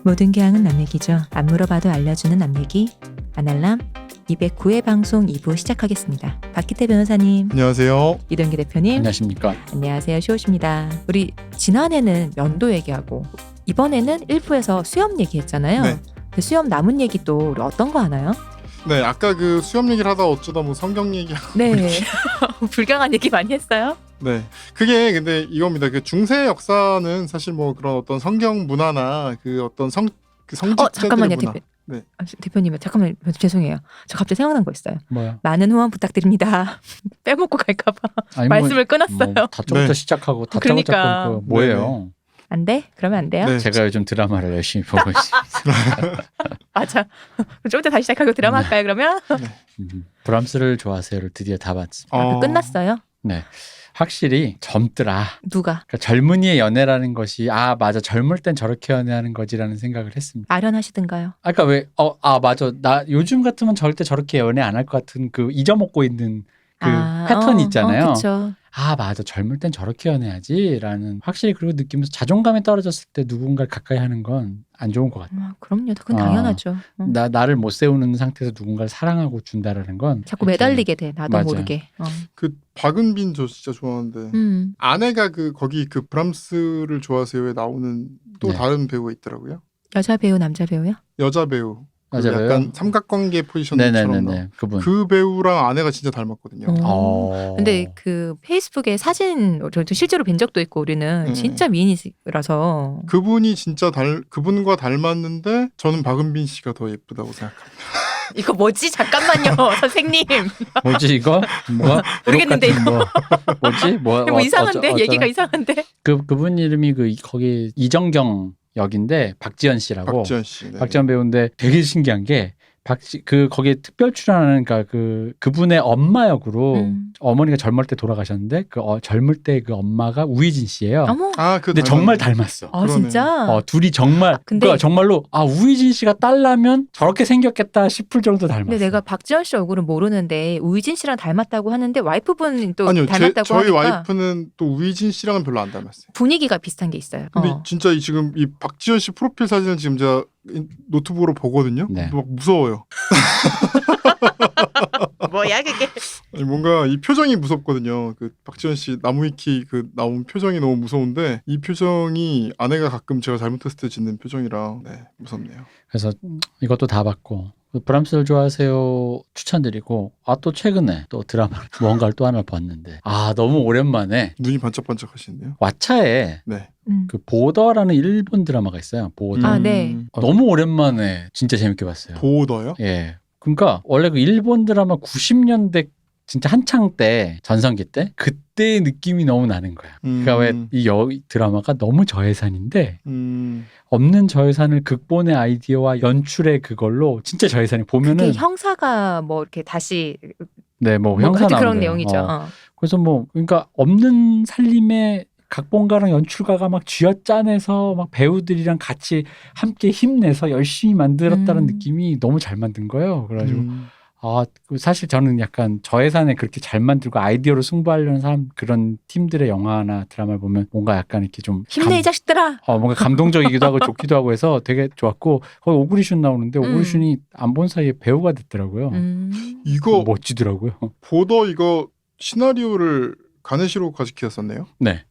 모든 교양은 남 얘기죠. 안 물어봐도 알려주는 남 얘기. 아날람 209회 방송 2부 시작하겠습니다. 박기태 변호사님, 안녕하세요. 이동기 대표님, 안녕하십니까. 안녕하세요. 쇼우십니다. 우리 지난해는 면도 얘기하고 이번에는 1부에서 수염 얘기했잖아요. 네. 근데 수염 남은 얘기 또 우리 어떤 거 하나요? 네, 아까 그 수염 얘기를 하다 어쩌다 뭐 성경 얘기하고 네. 불경한 얘기 많이 했어요. 네, 그게 근데 이겁니다. 그 중세 역사는 사실 뭐 그런 어떤 성경 문화나 그 어떤 성직자들의 잠깐만요. 문화. 네. 대표님, 잠깐만 죄송해요. 저 갑자기 생각난 거 있어요. 뭐야? 많은 후원 부탁드립니다. 빼먹고 갈까봐 말씀을 끊었어요. 다초부터 네. 시작하고 그러니까. 다짜고짜 뭐예요? 안 돼? 그러면 안 돼요? 네. 제가 요즘 드라마를 열심히 보고 있습니다. 맞아. 좀 이따 다시 시작하고 드라마 할까요 그러면? 브람스를 좋아하세요를 드디어 다 봤습니다. 끝났어요? 네, 확실히 젊더라. 누가? 그러니까 젊은이의 연애라는 것이 맞아 젊을 땐 저렇게 연애하는 거지라는 생각을 했습니다. 아련하시든가요? 아까 왜 맞아 나 요즘 같으면 절대 저렇게 연애 안 할 것 같은 그 잊어먹고 있는 그 패턴이 있잖아요. 그렇죠. 맞아 젊을 땐 저렇게 연애하지라는 확실히 그리고 느끼면서 자존감이 떨어졌을 때 누군가를 가까이 하는 건 안 좋은 것 같아. 그럼요. 그건 당연하죠. 나를 못 세우는 상태에서 누군가를 사랑하고 준다라는 건 자꾸 매달리게 돼. 나도 맞아. 모르게. 그 박은빈 저 진짜 좋아하는데 아내가 그 거기 그 브람스를 좋아하세요에 나오는 또 네. 다른 배우가 있더라고요. 여자 배우, 남자 배우요? 여자 배우. 그 맞아요. 약간 삼각관계 포지션처럼 네네네네. 그분. 그 배우랑 아내가 진짜 닮았거든요. 근데 그 페이스북에 사진 저 실제로 뵌 적도 있고 우리는 진짜 미인이라서 그분이 진짜 그분과 닮았는데 저는 박은빈 씨가 더 예쁘다고 생각합니다. 이거 뭐지? 잠깐만요, 선생님. 뭐지 이거? 뭐가? 모르겠는데 이거 뭐지? 뭐 이상한데? 얘기가 이상한데? 그분 이름이 거기 이정경 역인데 박지현 씨라고. 박지현 씨. 네. 박지현 배우인데 되게 신기한 게 거기에 특별 출연하는 그분의 엄마 역으로 어머니가 젊을 때 돌아가셨는데 젊을 때 그 엄마가 우희진 씨예요. 어머. 근데 정말 닮았어. 진짜? 둘이 정말 그러니까 정말로 우희진 씨가 딸라면 저렇게 생겼겠다 싶을 정도 닮았어. 근데 내가 박지현 씨 얼굴은 모르는데 우희진 씨랑 닮았다고 하는데 와이프분 또 아니요, 닮았다고 저희 하니까 와이프는 또 우희진 씨랑은 별로 안 닮았어요. 분위기가 비슷한 게 있어요. 근데 진짜 지금 이 박지현 씨 프로필 사진을 지금 제가 노트북으로 보거든요. 네. 막 무서워요. 뭐야 그게? 아니, 뭔가 이 표정이 무섭거든요. 그 박지현 씨 나무위키 그 나온 표정이 너무 무서운데 이 표정이 아내가 가끔 제가 잘못했을 때 짓는 표정이라 무섭네요. 그래서 이것도 다 봤고 브람스를 좋아하세요 추천드리고 또 최근에 또 드라마 뭔가를 또 하나 봤는데 너무 오랜만에 눈이 반짝반짝 하시는데요. 왓챠에 네. 그 보더라는 일본 드라마가 있어요. 보더. 네. 너무 오랜만에 진짜 재밌게 봤어요. 보더요? 예. 그러니까 원래 그 일본 드라마 90년대 진짜 한창 때 전성기 때 그때의 느낌이 너무 나는 거야. 그러니까 왜 이 드라마가 너무 저예산인데 없는 저예산을 극본의 아이디어와 연출의 그걸로 진짜 저예산이 보면은 그게 형사가 뭐 이렇게 다시 뭐 형사 나오는 그런 내용이죠. 그래서 그러니까 없는 살림에 각본가랑 연출가가 막 쥐어짜내서 막 배우들이랑 같이 함께 힘내서 열심히 만들었다는 느낌이 너무 잘 만든 거예요. 그래가지고 사실 저는 약간 저예산에 그렇게 잘 만들고 아이디어로 승부하려는 그런 팀들의 영화나 드라마를 보면 뭔가 약간 이렇게 좀 힘내 이 자식들아. 뭔가 감동적이기도 하고 좋기도 하고 해서 되게 좋았고 거기 오구리슌 나오는데 오구리슌이 안 본 사이에 배우가 됐더라고요. 이거 멋지더라고요. 보더 이거 시나리오를 가네시로 가지키였었네요. 네.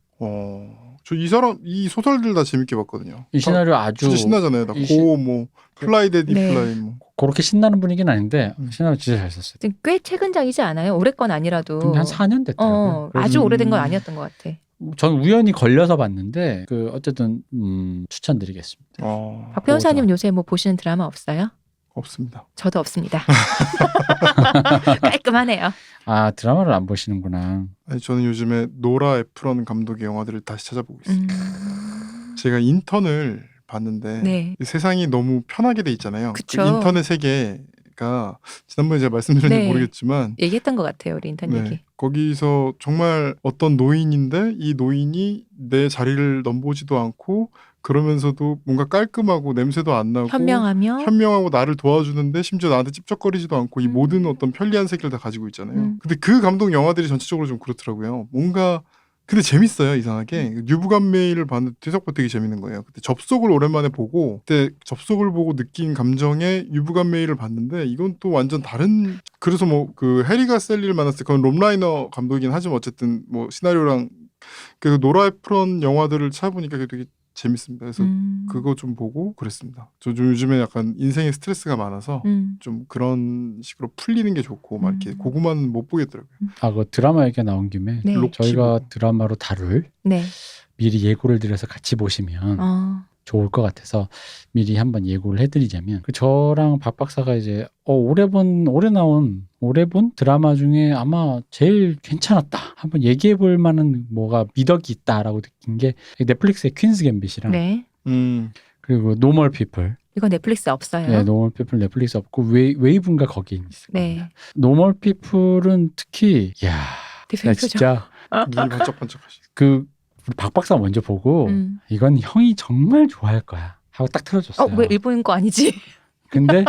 저 이 소설들 다 재밌게 봤거든요. 이 시나리오 아주 진짜 신나잖아요. 플라이 데디 플라이 그렇게 신나는 분위기는 아닌데 시나리오 진짜 잘 썼어요. 꽤 최근작이지 않아요? 올해 건 아니라도. 근데 한 4년 됐더라고요. 아주 오래된 건 아니었던 것 같아. 전 우연히 걸려서 봤는데 어쨌든 추천드리겠습니다. 박 변호사님 요새 뭐 보시는 드라마 없어요? 없습니다. 저도 없습니다. 깔끔하네요. 드라마를 안 보시는구나. 아니, 저는 요즘에 노라 에프런 감독의 영화들을 다시 찾아보고 있습니다. 제가 인턴을 봤는데 세상이 너무 편하게 돼 있잖아요. 그쵸. 그 인턴의 세계가 지난번에 제가 말씀드렸는지 모르겠지만 얘기했던 것 같아요. 우리 인턴 얘기. 거기서 정말 어떤 노인인데 이 노인이 내 자리를 넘보지도 않고 그러면서도 뭔가 깔끔하고 냄새도 안 나고 현명하고 나를 도와주는데 심지어 나한테 찝쩍거리지도 않고 이 모든 어떤 편리한 세계를 다 가지고 있잖아요. 근데 그 감독 영화들이 전체적으로 좀 그렇더라고요. 뭔가 근데 재밌어요 이상하게. 유부간 메일을 봤는데 생각보다 되게 재밌는 거예요. 그때 접속을 오랜만에 보고 그때 접속을 보고 느낀 감정에 유부간 메일을 봤는데 이건 또 완전 다른. 그래서 뭐 그 해리가 셀리를 만났을 때 그건 롬 라이너 감독이긴 하지만 어쨌든 뭐 시나리오랑 그 노라 에프론 영화들을 찾아보니까 그게 되게 재밌습니다. 그래서 그거 좀 보고 그랬습니다. 저 좀 요즘에 약간 인생에 스트레스가 많아서 좀 그런 식으로 풀리는 게 좋고 막 이렇게 고구마는 못 보겠더라고요. 아, 그 드라마 얘기가 나온 김에 네. 저희가 드라마로 다룰 네. 미리 예고를 드려서 같이 보시면 좋을 것 같아서 미리 한번 예고를 해드리자면 저랑 박 박사가 이제 올해 나온 드라마 중에 아마 제일 괜찮았다 한번 얘기해 볼 만한 뭐가 미덕이 있다라고 느낀 게 넷플릭스의 퀸스 갬빗이랑 네. 그리고 노멀 피플. 이거 넷플릭스 없어요. 네, 노멀 피플 넷플릭스 없고 웨이브인가 거기에 있을 겁니다. 네. 노멀 피플은 특히 야 대표님 표정. 진짜 눈이 반짝반짝하시. 우리 박 박사 먼저 보고 이건 형이 정말 좋아할 거야 하고 딱 틀어줬어요. 왜 일본인 거 아니지? 근데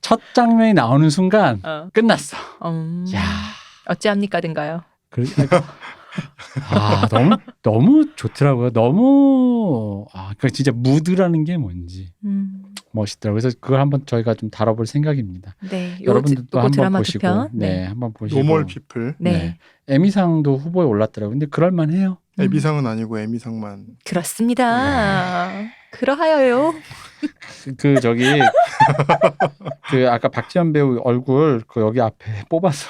첫 장면이 나오는 순간 끝났어. 야 어찌합니까든가요? 너무 좋더라고요. 너무 그러니까 진짜 무드라는 게 뭔지 멋있더라고요. 그래서 그걸 한번 저희가 좀 다뤄볼 생각입니다. 네, 여러분들도 한번 드라마 보시고, 네, 한번 보시고. 노멀 피플. 네. 에미상도 후보에 올랐더라고요. 근데 그럴만해요. 에비상은 아니고 에미상만. 그렇습니다. 그러하여요. 아까 박지현 배우 얼굴 여기 앞에 뽑아서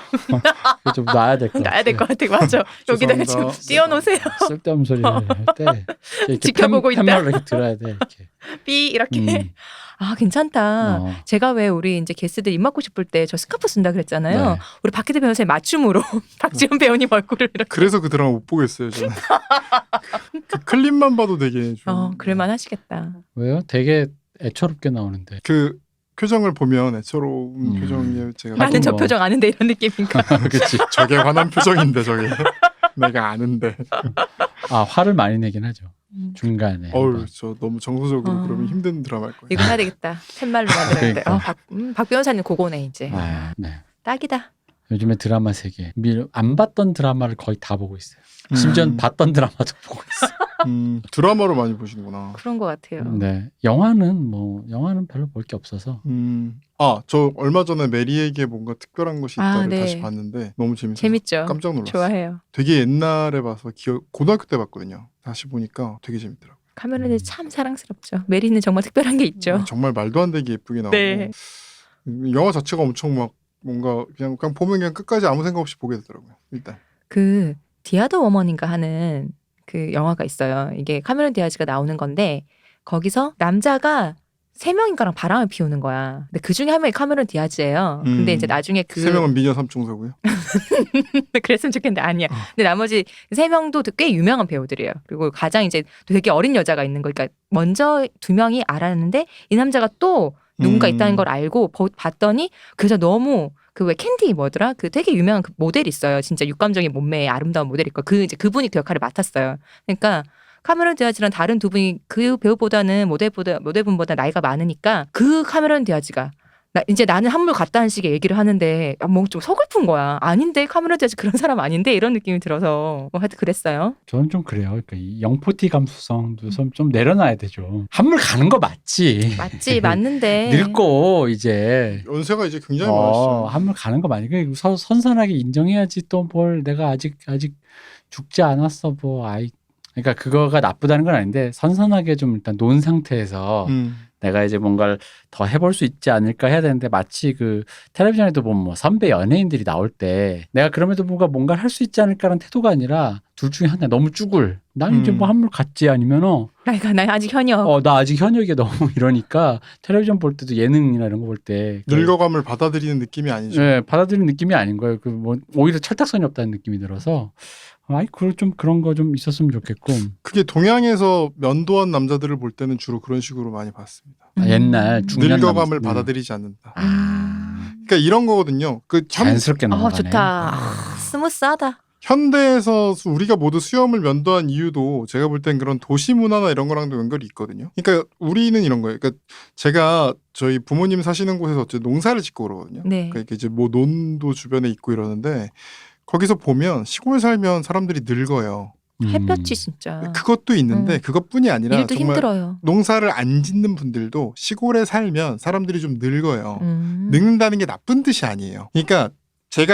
좀 놔야 될 것 같아요. 놔야 될 것 같아. 맞아. 여기다가 지금 띄워놓으세요. 쓸데없는 소리 할 때 이렇게 지켜보고 있다. 펜으로 이렇게 들어야 돼. 이렇게. 삐 이렇게. 괜찮다. 제가 왜 우리 이제 게스트들 입 맞고 싶을 때 저 스카프 쓴다 그랬잖아요. 네. 우리 박기대 변호사의 맞춤으로 박지원 배우님 얼굴을 이렇게. 그래서 그 드라마 못 보겠어요 저는. 그 클립만 봐도 되게 좀. 그럴만 하시겠다. 왜요? 되게 애처롭게 나오는데. 그 표정을 보면 애처로운 표정이 제가. 나는 저 표정 아는데 이런 느낌인가. 그렇지. 저게 화난 표정인데 저게. 내가 아는데. 화를 많이 내긴 하죠. 중간에. 저 너무 정서적으로 그러면 힘든 드라마일 거예요. 이거 해야 되겠다. 팻말로 만들어야 돼. 박 변호사님 그거네 이제. 네. 딱이다. 요즘에 드라마 세계. 안 봤던 드라마를 거의 다 보고 있어요. 심지어 봤던 드라마도 보고 있어요. 드라마로 많이 보시는구나. 그런 것 같아요. 네. 영화는 별로 볼 게 없어서. 저 얼마 전에 메리에게 뭔가 특별한 것이 있다를 네. 다시 봤는데 너무 재밌어요. 재밌죠. 깜짝 놀랐어요. 좋아해요. 되게 옛날에 봐서 고등학교 때 봤거든요. 다시 보니까 되게 재밌더라고요. 카메라는 참 사랑스럽죠. 메리는 정말 특별한 게 있죠. 정말 말도 안 되게 예쁘게 나오고. 네. 영화 자체가 엄청 막 뭔가 그냥 보면 그냥 끝까지 아무 생각 없이 보게 되더라고요. 일단. 그 디아더 워먼인가 하는 그 영화가 있어요. 이게 카메론 디아즈가 나오는 건데 거기서 남자가 3명인가랑 바람을 피우는 거야. 근데 그 중에 한 명이 카메론 디아즈예요. 근데 이제 나중에 3명은 미녀 삼총사고요. 그랬으면 좋겠는데 아니야. 근데 나머지 3명도 꽤 유명한 배우들이에요. 그리고 가장 이제 되게 어린 여자가 있는 거. 그러니까 먼저 2명이 알았는데 이 남자가 또 누군가 있다는 걸 알고 봤더니 그래서 너무 그 왜 캔디 뭐더라? 그 되게 유명한 그 모델 있어요. 진짜 육감적인 몸매의 아름다운 모델 있고 그분이 그 역할을 맡았어요. 그러니까 카메론 디아즈랑 다른 두 분이 그 배우보다는 모델분보다 나이가 많으니까 그 카메론 디아즈가 이제 나는 한물 갔다는 식의 얘기를 하는데 뭐 좀 서글픈 거야. 아닌데 카메론 디아즈 그런 사람 아닌데 이런 느낌이 들어서 하여튼 그랬어요. 저는 좀 그래요. 그러니까 이 영포티 감수성도 좀 내려놔야 되죠. 한물 가는 거 맞지. 맞는데 늙고 이제 연세가 이제 굉장히 많으시죠. 한물 가는 거 맞니? 선선하게 인정해야지. 또 뭘 내가 아직 죽지 않았어 그러니까 그거가 나쁘다는 건 아닌데 선선하게 좀 일단 논 상태에서 내가 이제 뭔가를 더 해볼 수 있지 않을까 해야 되는데 마치 그 텔레비전에도 보면 뭐 선배 연예인들이 나올 때 내가 그럼에도 뭔가를 할 수 있지 않을까라는 태도가 아니라 둘 중에 하나 너무 쭈글. 난 이제 뭐 한물 갔지 아니면은 나 아직 현역. 나 아직 현역에 너무 이러니까 텔레비전 볼 때도 예능이나 이런 거 볼 때 늙어감을 받아들이는 느낌이 아니죠. 네, 받아들이는 느낌이 아닌 거예요. 오히려 철딱선이 없다는 느낌이 들어서 그런 거 좀 있었으면 좋겠고. 그게 동양에서 면도한 남자들을 볼 때는 주로 그런 식으로 많이 봤습니다. 옛날 중년 늙어감을 받아들이지 않는다. 그러니까 이런 거거든요. 자연스럽게 넘어가네. 좋다. 스무스하다. 현대에서 우리가 모두 수염을 면도한 이유도 제가 볼 땐 그런 도시 문화나 이런 거랑도 연결이 있거든요. 그러니까 우리는 이런 거예요. 그러니까 제가 저희 부모님 사시는 곳에서 어쨌든 농사를 짓고 그러거든요. 네. 그러니까 이제 뭐 논도 주변에 있고 이러는데 거기서 보면 시골 살면 사람들이 늙어요. 햇볕이 진짜. 그것도 있는데 그것뿐이 아니라 일도 정말 힘들어요. 농사를 안 짓는 분들도 시골에 살면 사람들이 좀 늙어요. 늙는다는 게 나쁜 뜻이 아니에요. 그러니까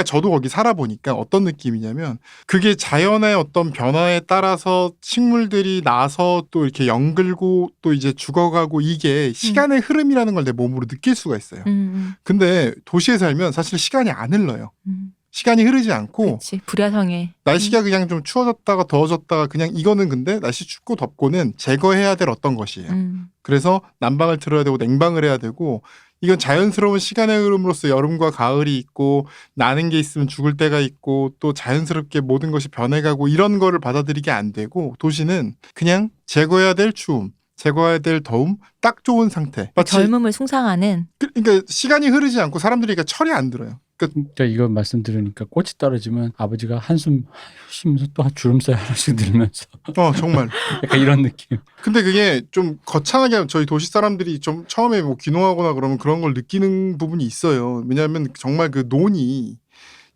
저도 거기 살아보니까 어떤 느낌이냐면 그게 자연의 어떤 변화에 따라서 식물들이 나서 또 이렇게 영글고 또 이제 죽어가고 이게 시간의 흐름이라는 걸 내 몸으로 느낄 수가 있어요. 근데 도시에 살면 사실 시간이 안 흘러요. 시간이 흐르지 않고 그치, 불야성에 날씨가 그냥 좀 추워졌다가 더워졌다가 그냥 이거는 근데 날씨 춥고 덥고는 제거해야 될 어떤 것이에요. 그래서 난방을 틀어야 되고 냉방을 해야 되고 이건 자연스러운 시간의 흐름으로서 여름과 가을이 있고 나는 게 있으면 죽을 때가 있고 또 자연스럽게 모든 것이 변해가고 이런 거를 받아들이게 안 되고 도시는 그냥 제거해야 될 추움, 제거해야 될 더움, 딱 좋은 상태. 마치 젊음을 숭상하는. 그러니까 시간이 흐르지 않고 사람들이 그러니까 철이 안 들어요. 그러니까 이거 말씀 들으니까 꽃이 떨어지면 아버지가 한숨 쉬면서 또 주름살 하나씩 들면서 정말 약간 이런 느낌. 근데 그게 좀 거창하게 저희 도시 사람들이 좀 처음에 뭐 귀농하거나 그러면 그런 걸 느끼는 부분이 있어요. 왜냐하면 정말 그 논이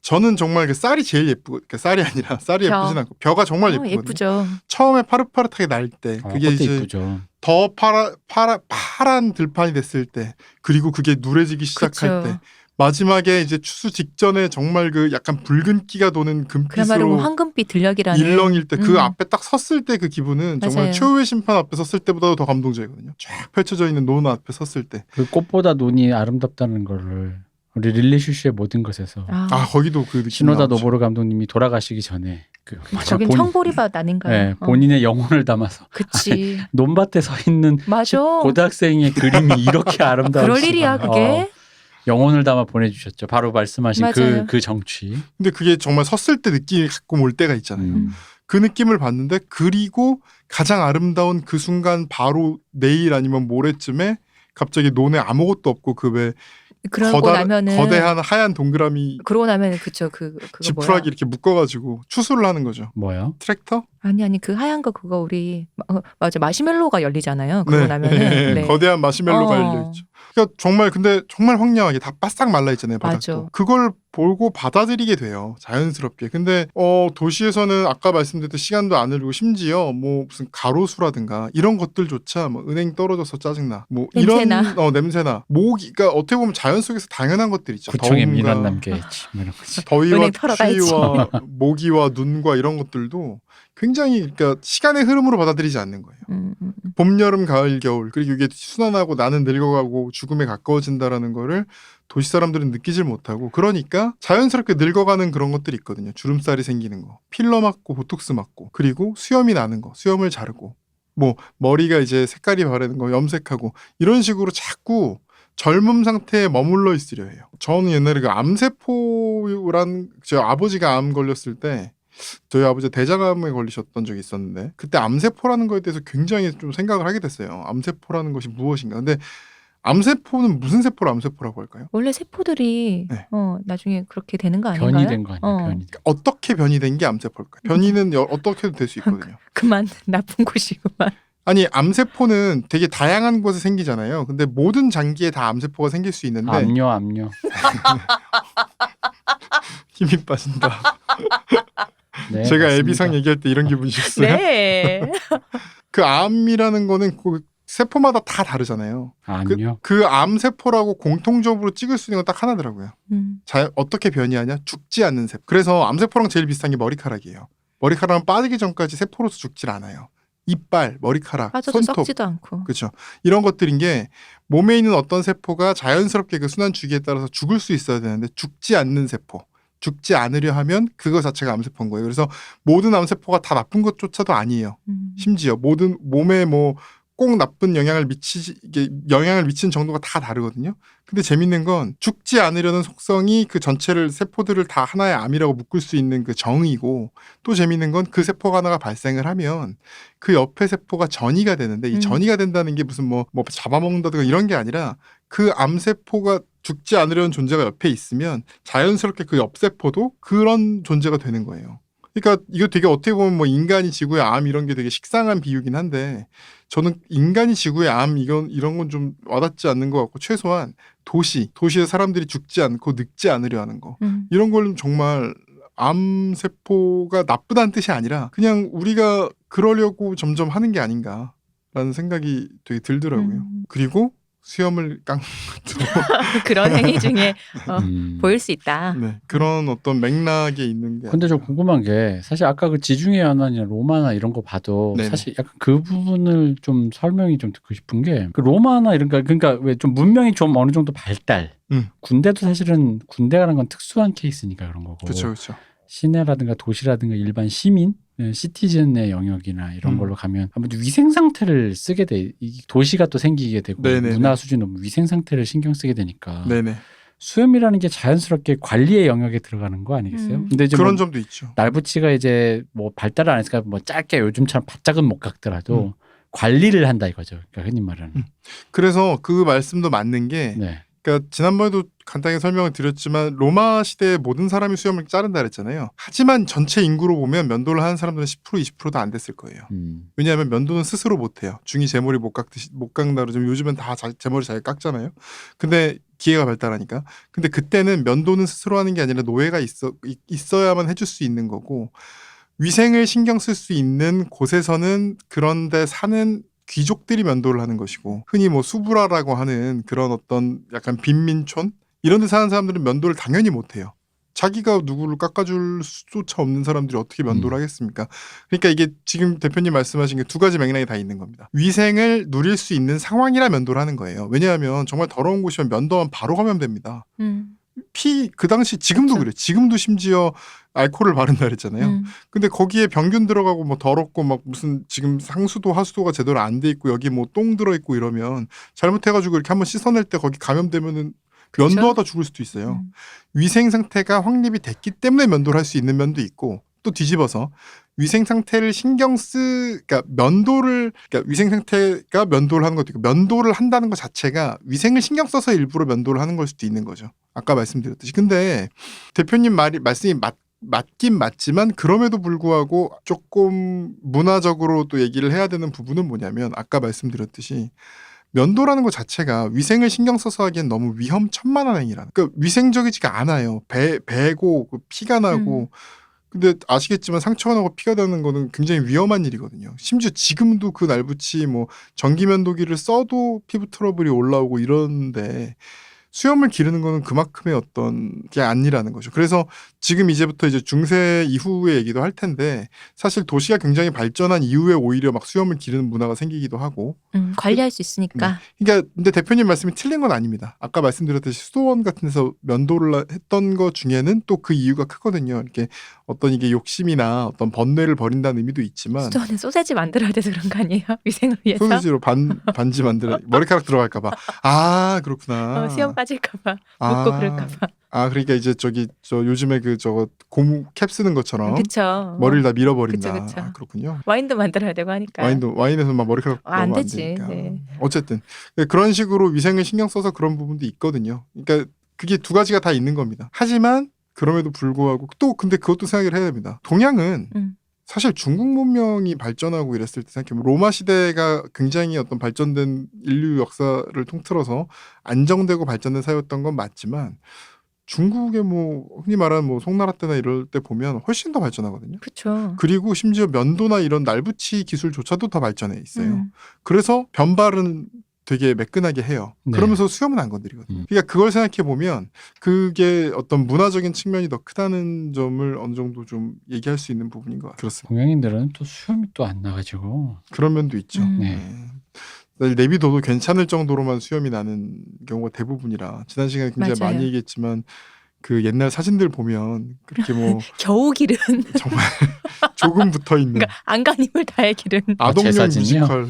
저는 정말 그 쌀이 제일 예쁘고 그러니까 쌀이 아니라 쌀이 예쁘진 않고 벼가 정말 예쁘거든요. 예쁘죠. 처음에 파릇파릇하게 날 때 그게 이제 예쁘죠. 더 파란 들판이 됐을 때 그리고 그게 누래지기 시작할 때 마지막에 이제 추수 직전에 정말 그 약간 붉은기가 도는 금빛으로 황금빛 들녘이라는 일렁일 때 그 앞에 딱 섰을 때 그 기분은 맞아요. 정말 최후의 심판 앞에 섰을 때보다도 더 감동적이거든요. 쫙 펼쳐져 있는 논 앞에 섰을 때. 그 꽃보다 논이 아름답다는 거를 우리 릴리 슈슈의 모든 것에서 거기도 그 느낌 시노다 나오죠. 노보루 감독님이 돌아가시기 전에 거긴 청보리밭 아닌가요? 본인의 영혼을 담아서 그치. 논밭에 서 있는 맞아. 고등학생의 그림이 이렇게 아름다울 그럴 수가. 일이야 그게. 영혼을 담아 보내주셨죠. 바로 말씀하신 그 정취. 근데 그게 정말 섰을 때 느낌이 가끔 올 때가 있잖아요. 그 느낌을 받는데 그리고 가장 아름다운 그 순간 바로 내일 아니면 모레쯤에 갑자기 논에 아무것도 없고 그 왜 거대한 하얀 동그라미 그러고 나면 그쵸 그거 지푸라기 이렇게 묶어가지고 추수를 하는 거죠. 뭐요? 트랙터? 아니 그 하얀 거 그거 우리 맞아 마시멜로가 열리잖아요. 그러고 나면은 네. 거대한 마시멜로가 열려있죠. 그러니까 정말 근데 정말 황량하게 다 바싹 말라 있잖아요. 바닥도. 맞아. 그걸 보고 받아들이게 돼요. 자연스럽게. 근데 도시에서는 아까 말씀드렸던 시간도 안 흐르고 심지어 뭐 무슨 가로수라든가 이런 것들조차 뭐 은행 떨어져서 짜증나. 뭐 냄새나. 이런 냄새나. 모기 그러니까 어떻게 보면 자연 속에서 당연한 것들 있죠. 구청에 민원 남겨야지. 뭐 이런 거지. 더위와 추위와 모기와 눈과 이런 것들도 굉장히 그러니까 시간의 흐름으로 받아들이지 않는 거예요. 봄, 여름, 가을, 겨울 그리고 이게 순환하고 나는 늙어가고 죽음에 가까워진다라는 거를 도시 사람들은 느끼질 못하고 그러니까 자연스럽게 늙어가는 그런 것들이 있거든요. 주름살이 생기는 거, 필러 맞고 보톡스 맞고 그리고 수염이 나는 거, 수염을 자르고 뭐 머리가 이제 색깔이 바래는 거, 염색하고 이런 식으로 자꾸 젊음 상태에 머물러 있으려 해요. 저는 옛날에 그 암세포란 제 아버지가 암 걸렸을 때 저희 아버지 대장암에 걸리셨던 적이 있었는데 그때 암세포라는 거에 대해서 굉장히 좀 생각을 하게 됐어요. 암세포라는 것이 무엇인가. 근데 암세포는 무슨 세포를 암세포라고 할까요? 원래 세포들이 나중에 그렇게 되는 거 아닌가요? 변이된 거 아니에요? 그러니까 어떻게 변이된 게 암세포일까요? 변이는 어떻게도 될 수 있거든요. 그만 나쁜 곳이구만. 아니 암세포는 되게 다양한 곳에 생기잖아요. 근데 모든 장기에 다 암세포가 생길 수 있는데 암요. 힘이 빠진다. 네, 제가 맞습니다. 애비상 얘기할 때 이런 기분이셨어요? 네. 그 암이라는 거는 그 세포마다 다 다르잖아요. 암요? 그 암세포라고 공통적으로 찍을 수 있는 건 딱 하나더라고요. 어떻게 변이하냐? 죽지 않는 세포. 그래서 암세포랑 제일 비슷한 게 머리카락이에요. 머리카락은 빠지기 전까지 세포로서 죽질 않아요. 이빨, 머리카락, 빠져도 손톱. 썩지도 않고. 그렇죠. 이런 것들인 게 몸에 있는 어떤 세포가 자연스럽게 그 순환 주기에 따라서 죽을 수 있어야 되는데 죽지 않는 세포. 죽지 않으려 하면 그거 자체가 암세포인 거예요. 그래서 모든 암세포가 다 나쁜 것조차도 아니에요. 심지어 모든 몸에 뭐 꼭 나쁜 영향을 미치는 정도가 다 다르거든요. 근데 재밌는 건 죽지 않으려는 속성이 그 전체를 세포들을 다 하나의 암이라고 묶을 수 있는 그 정이고 또 재밌는 건 그 세포가 하나가 발생을 하면 그 옆에 세포가 전이가 되는데 이 전이가 된다는 게 무슨 뭐 잡아먹는다든가 이런 게 아니라 그 암세포가 죽지 않으려는 존재가 옆에 있으면 자연스럽게 그 옆세포도 그런 존재가 되는 거예요. 그러니까 이거 되게 어떻게 보면 뭐 인간이 지구의 암 이런 게 되게 식상한 비유긴 한데 저는 인간이 지구의 암 이런 건 좀 와닿지 않는 것 같고 최소한 도시에 사람들이 죽지 않고 늙지 않으려 하는 거 이런 걸 정말 암세포가 나쁘다는 뜻이 아니라 그냥 우리가 그러려고 점점 하는 게 아닌가라는 생각이 되게 들더라고요. 그리고 수염을 깐 것도 그런 행위 중에 보일 수 있다. 네, 그런 어떤 맥락에 있는 게. 근데 좀 궁금한 게 사실 아까 그 지중해 연안이나 로마나 이런 거 봐도 네네. 사실 약간 그 부분을 좀 설명이 좀 듣고 싶은 게 그 로마나 이런 거 그러니까 왜 좀 문명이 좀 어느 정도 발달. 군대도 사실은 군대라는 건 특수한 케이스니까 그런 거고. 그렇죠, 그렇죠. 시내라든가 도시라든가 일반 시민, 시티즌의 영역이나 이런 걸로 가면 아무래도 위생 상태를 쓰게 돼. 이 도시가 또 생기게 되고 네네네. 문화 수준 높은 위생 상태를 신경 쓰게 되니까 네네. 수염이라는 게 자연스럽게 관리의 영역에 들어가는 거 아니겠어요? 근데 이제 그런 뭐 점도 있죠. 날붙이가 이제 뭐 발달을 안 했으니까 뭐 짧게 요즘처럼 바짝은 못 깎더라도 관리를 한다 이거죠. 그러니까 흔히 말하는. 그래서 그 말씀도 맞는 게 네. 그러니까 지난번에도 간단히 설명을 드렸지만 로마 시대에 모든 사람이 수염을 자른다 그랬잖아요. 하지만 전체 인구로 보면 면도를 하는 사람들은 10% 20%도 안 됐을 거예요. 왜냐하면 면도는 스스로 못해요. 중이 제 머리 못 깎는다 그러지만 요즘은 다 제 머리 자기가 깎잖아요. 근데 기계가 발달하니까. 근데 그때는 면도는 스스로 하는 게 아니라 노예가 있어야만 해줄 수 있는 거고 위생을 신경 쓸 수 있는 곳에서는 그런데 사는 귀족들이 면도를 하는 것이고 흔히 뭐 수브라라고 하는 그런 어떤 약간 빈민촌 이런 데 사는 사람들은 면도를 당연히 못해요. 자기가 누구를 깎아줄 수조차 없는 사람들이 어떻게 면도를 하겠습니까? 그러니까 이게 지금 대표님 말씀하신 게 두 가지 맥락이 다 있는 겁니다. 위생을 누릴 수 있는 상황이라 면도를 하는 거예요. 왜냐하면 정말 더러운 곳이면 면도하면 바로 감염됩니다. 그 당시 지금도 그쵸. 그래. 지금도 심지어 알코올을 바른다 그랬잖아요. 근데 거기에 병균 들어가고 뭐 더럽고 막 무슨 지금 상수도 하수도가 제대로 안 돼 있고 여기 뭐 똥 들어 있고 이러면 잘못해가지고 이렇게 한번 씻어낼 때 거기 감염되면은 면도하다 죽을 수도 있어요. 위생 상태가 확립이 됐기 때문에 면도를 할 수 있는 면도 있고 또 뒤집어서 위생 상태를 그러니까 위생 상태가 면도를 하는 것도 있고 면도를 한다는 것 자체가 위생을 신경 써서 일부러 면도를 하는 걸 수도 있는 거죠. 아까 말씀드렸듯이. 근데 대표님 말씀이 맞긴 맞지만 그럼에도 불구하고 조금 문화적으로 또 얘기를 해야 되는 부분은 뭐냐면 아까 말씀드렸듯이 면도라는 것 자체가 위생을 신경 써서 하기엔 너무 위험천만한 행위라는. 그러니까 위생적이지가 않아요. 배고 피가 나고. 근데 아시겠지만 상처가 나고 피가 나는 거는 굉장히 위험한 일이거든요. 심지어 지금도 그 날붙이 뭐 전기면도기를 써도 피부 트러블이 올라오고 이러는데 수염을 기르는 거는 그만큼의 어떤 게 아니라는 거죠. 그래서 지금 이제부터 이제 중세 이후의 얘기도 할 텐데 사실 도시가 굉장히 발전한 이후에 오히려 막 수염을 기르는 문화가 생기기도 하고 관리할 수 있으니까. 네. 그러니까 근데 대표님 말씀이 틀린 건 아닙니다. 아까 말씀드렸듯이 수도원 같은 데서 면도를 했던 것 중에는 또 그 이유가 크거든요. 이렇게 어떤 이게 욕심이나 어떤 번뇌를 버린다는 의미도 있지만 수도원은 소세지 만들어야 돼서 그런 거 아니에요? 위생을 위해서? 소시지로 반지 만들어 머리카락 들어갈까 봐. 아 그렇구나. 수염 빠질까 봐. 묻고 그럴까 봐. 그러니까 이제 저 요즘에 저거 고무 캡 쓰는 것처럼 그쵸. 머리를 다 밀어버린다. 그쵸. 그렇군요. 와인도 만들어야 되고 하니까. 와인에서 막 머리카락 안 넣으면 안 되지. 되니까. 네. 어쨌든 그런 식으로 위생을 신경 써서 그런 부분도 있거든요. 그러니까 그게 두 가지가 다 있는 겁니다. 하지만 그럼에도 불구하고 또 근데 그것도 생각을 해야 됩니다. 동양은 사실 중국 문명이 발전하고 이랬을 때 생각해보면 로마 시대가 굉장히 어떤 발전된 인류 역사를 통틀어서 안정되고 발전된 사회였던 건 맞지만 중국의 뭐 흔히 말하는 뭐 송나라 때나 이럴 때 보면 훨씬 더 발전하거든요. 그렇죠. 그리고 심지어 면도나 이런 날붙이 기술조차도 더 발전해 있어요. 그래서 변발은 되게 매끈하게 해요. 네. 그러면서 수염은 안 건드리거든요. 그러니까 그걸 생각해 보면 그게 어떤 문화적인 측면이 더 크다는 점을 어느 정도 좀 얘기할 수 있는 부분인 것 같아요. 그렇습니다. 동양인들은 또 수염이 또 안 나가지고. 그런 면도 있죠. 네. 내비둬도 괜찮을 정도로만 수염이 나는 경우가 대부분이라 지난 시간에 굉장히 맞아요. 많이 얘기했지만 그 옛날 사진들 보면 그렇게 뭐 겨우 기른. 정말 조금 붙어 있는 그러니까 안간힘을 다해 기른. 아동용 제 사진이요? 뮤지컬.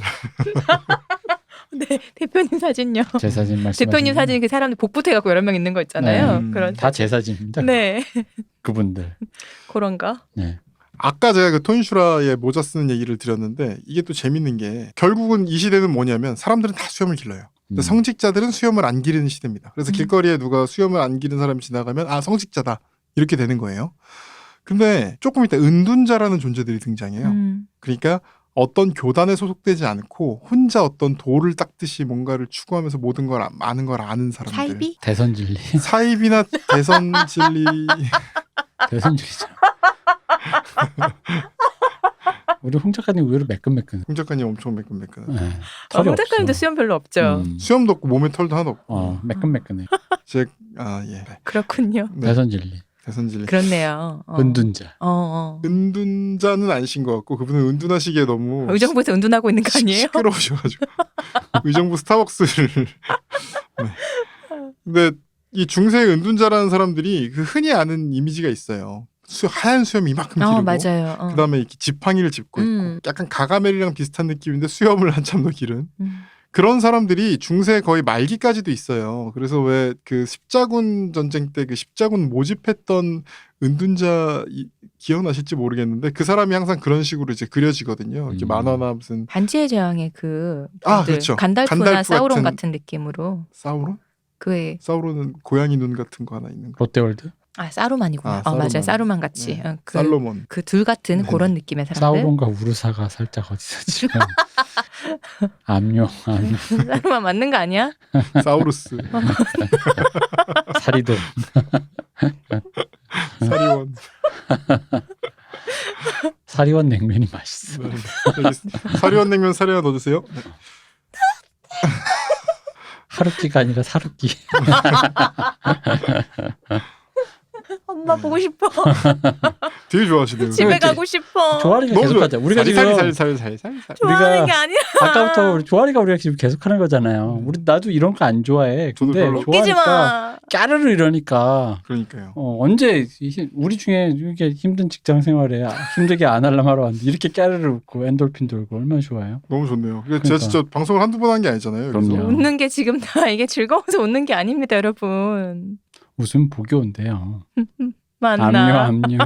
네, 대표님 사진요. 제 사진 말씀. 대표님 사진 그 사람들 복붙해갖고 여러 명 있는 거 있잖아요. 네. 그런 다 제 사진입니다. 네, 그분들. 그런 거. 네. 아까 제가 그 톤슈라의 모자 쓰는 얘기를 드렸는데 이게 또 재밌는 게 결국은 이 시대는 뭐냐면 사람들은 다 수염을 길러요. 근데 성직자들은 수염을 안 기르는 시대입니다. 그래서 길거리에 누가 수염을 안 기른 사람이 지나가면 아 성직자다 이렇게 되는 거예요. 근데 조금 이따 은둔자라는 존재들이 등장해요. 그러니까 어떤 교단에 소속되지 않고 혼자 어떤 도를 닦듯이 뭔가를 추구하면서 모든 걸 많은 걸 아는 사람들. 사이비? 대선 진리. 사입이나 대선 진리 대선줄이잖아. 우리 홍 작가님 의외로 매끈매끈. 홍 작가님 엄청 매끈매끈. 네, 털이 홍 작가님도 없어. 수염 별로 없죠. 수염도 없고 몸에 털도 하나도 없고. 매끈매끈해. 예. 그렇군요. 네. 대선진리. 대선진리. 그렇네요. 은둔자. 은둔자는 아니신 것 같고 그분은 은둔하시기에 너무 의정부에서 은둔하고 있는 거 아니에요? 시끄러우셔가지고 의정부 스타벅스를. 네. 근데 이 중세 은둔자라는 사람들이 그 흔히 아는 이미지가 있어요. 하얀 수염이 이만큼 기르고 맞아요. 그다음에 이렇게 지팡이를 짚고 있고 약간 가가멜이랑 비슷한 느낌인데 수염을 한참 더 기른 그런 사람들이 중세 거의 말기까지도 있어요. 그래서 왜 그 십자군 전쟁 때 그 십자군 모집했던 은둔자 기억나실지 모르겠는데 그 사람이 항상 그런 식으로 이제 그려지거든요. 이렇게 만화나 무슨 반지의 제왕의 그 그렇죠. 간달프나 간달프 사우론 같은 느낌으로. 사우론? 그 사우론은 고양이 눈 같은 거 하나 있는 거. 롯데월드? 사루만이구나. 사루만. 맞아요. 사루만 같이. 네. 그 살로몬. 그 둘 같은 네네. 그런 느낌의 사람들. 사우론과 우르사가 살짝 어디서 지금 암용. 사루만 맞는 거 아니야? 사우루스. 사리돈. 사리원. 사리원 냉면이 맛있어. 네. 사리원 냉면 사리 하나 넣어주세요. 네. 하루끼가 아니라 사루끼. 엄마 보고 싶어. 되게 좋아하시네요. 집에 가고 싶어. 조아리가 너무 계속하자. 우리가 지금 살살살살살살. 좋아하는 우리가 게 아니야. 아까부터 조아리가 우리가 지금 계속하는 거잖아요. 우리 나도 이런 거 안 좋아해. 저도 근데 별로. 웃기지 좋아하니까 마. 까르르 이러니까 그러니까요. 언제 우리 중에 이렇게 힘든 직장 생활에 힘들게 안 하려면 하러 왔는데 이렇게 까르르 웃고 엔돌핀 돌고 얼마나 좋아요. 너무 좋네요. 제가 진짜 방송을 한두 번 한 게 아니잖아요. 그럼요. 그래서. 웃는 게 지금 다 이게 즐거워서 웃는 게 아닙니다, 여러분. 웃음 보기 온대요. 맞나? 압류.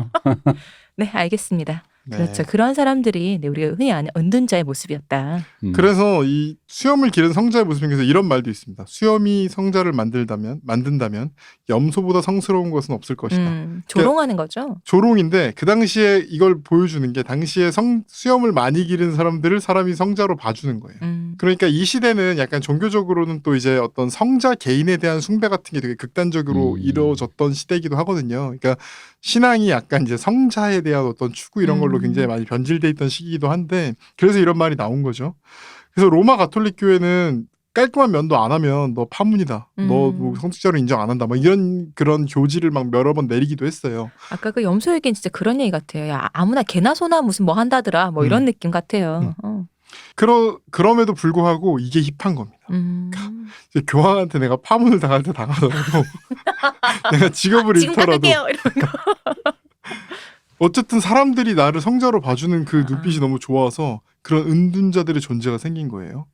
네, 알겠습니다. 네. 그렇죠. 그런 사람들이 우리가 흔히 아는 은둔자의 모습이었다. 그래서 이 수염을 기른 성자의 모습 중에서 이런 말도 있습니다. 수염이 성자를 만든다면 염소보다 성스러운 것은 없을 것이다. 조롱하는 거죠. 조롱인데 그 당시에 이걸 보여주는 게 당시에 수염을 많이 기른 사람들을 사람이 성자로 봐주는 거예요. 그러니까 이 시대는 약간 종교적으로는 또 이제 어떤 성자 개인에 대한 숭배 같은 게 되게 극단적으로 이루어졌던 시대이기도 하거든요. 그러니까 신앙이 약간 이제 성자에 대한 어떤 추구 이런 걸로 굉장히 많이 변질돼 있던 시기이기도 한데 그래서 이런 말이 나온 거죠. 그래서 로마 가톨릭 교회는 깔끔한 면도 안 하면 너 파문이다. 너 뭐 성직자로 인정 안 한다. 막 이런 그런 교지를 막 여러 번 내리기도 했어요. 아까 그 염소 얘기는 진짜 그런 얘기 같아요. 야, 아무나 개나 소나 무슨 뭐 한다더라. 뭐 이런 느낌 같아요. 그럼에도 불구하고 이게 힙한 겁니다. 이제 교황한테 내가 파문을 당할 때 당하더라도 내가 직업을 지금 잃더라도 깎을게요. 이런 거. 어쨌든 사람들이 나를 성자로 봐주는 그 눈빛이 너무 좋아서 그런 은둔자들의 존재가 생긴 거예요.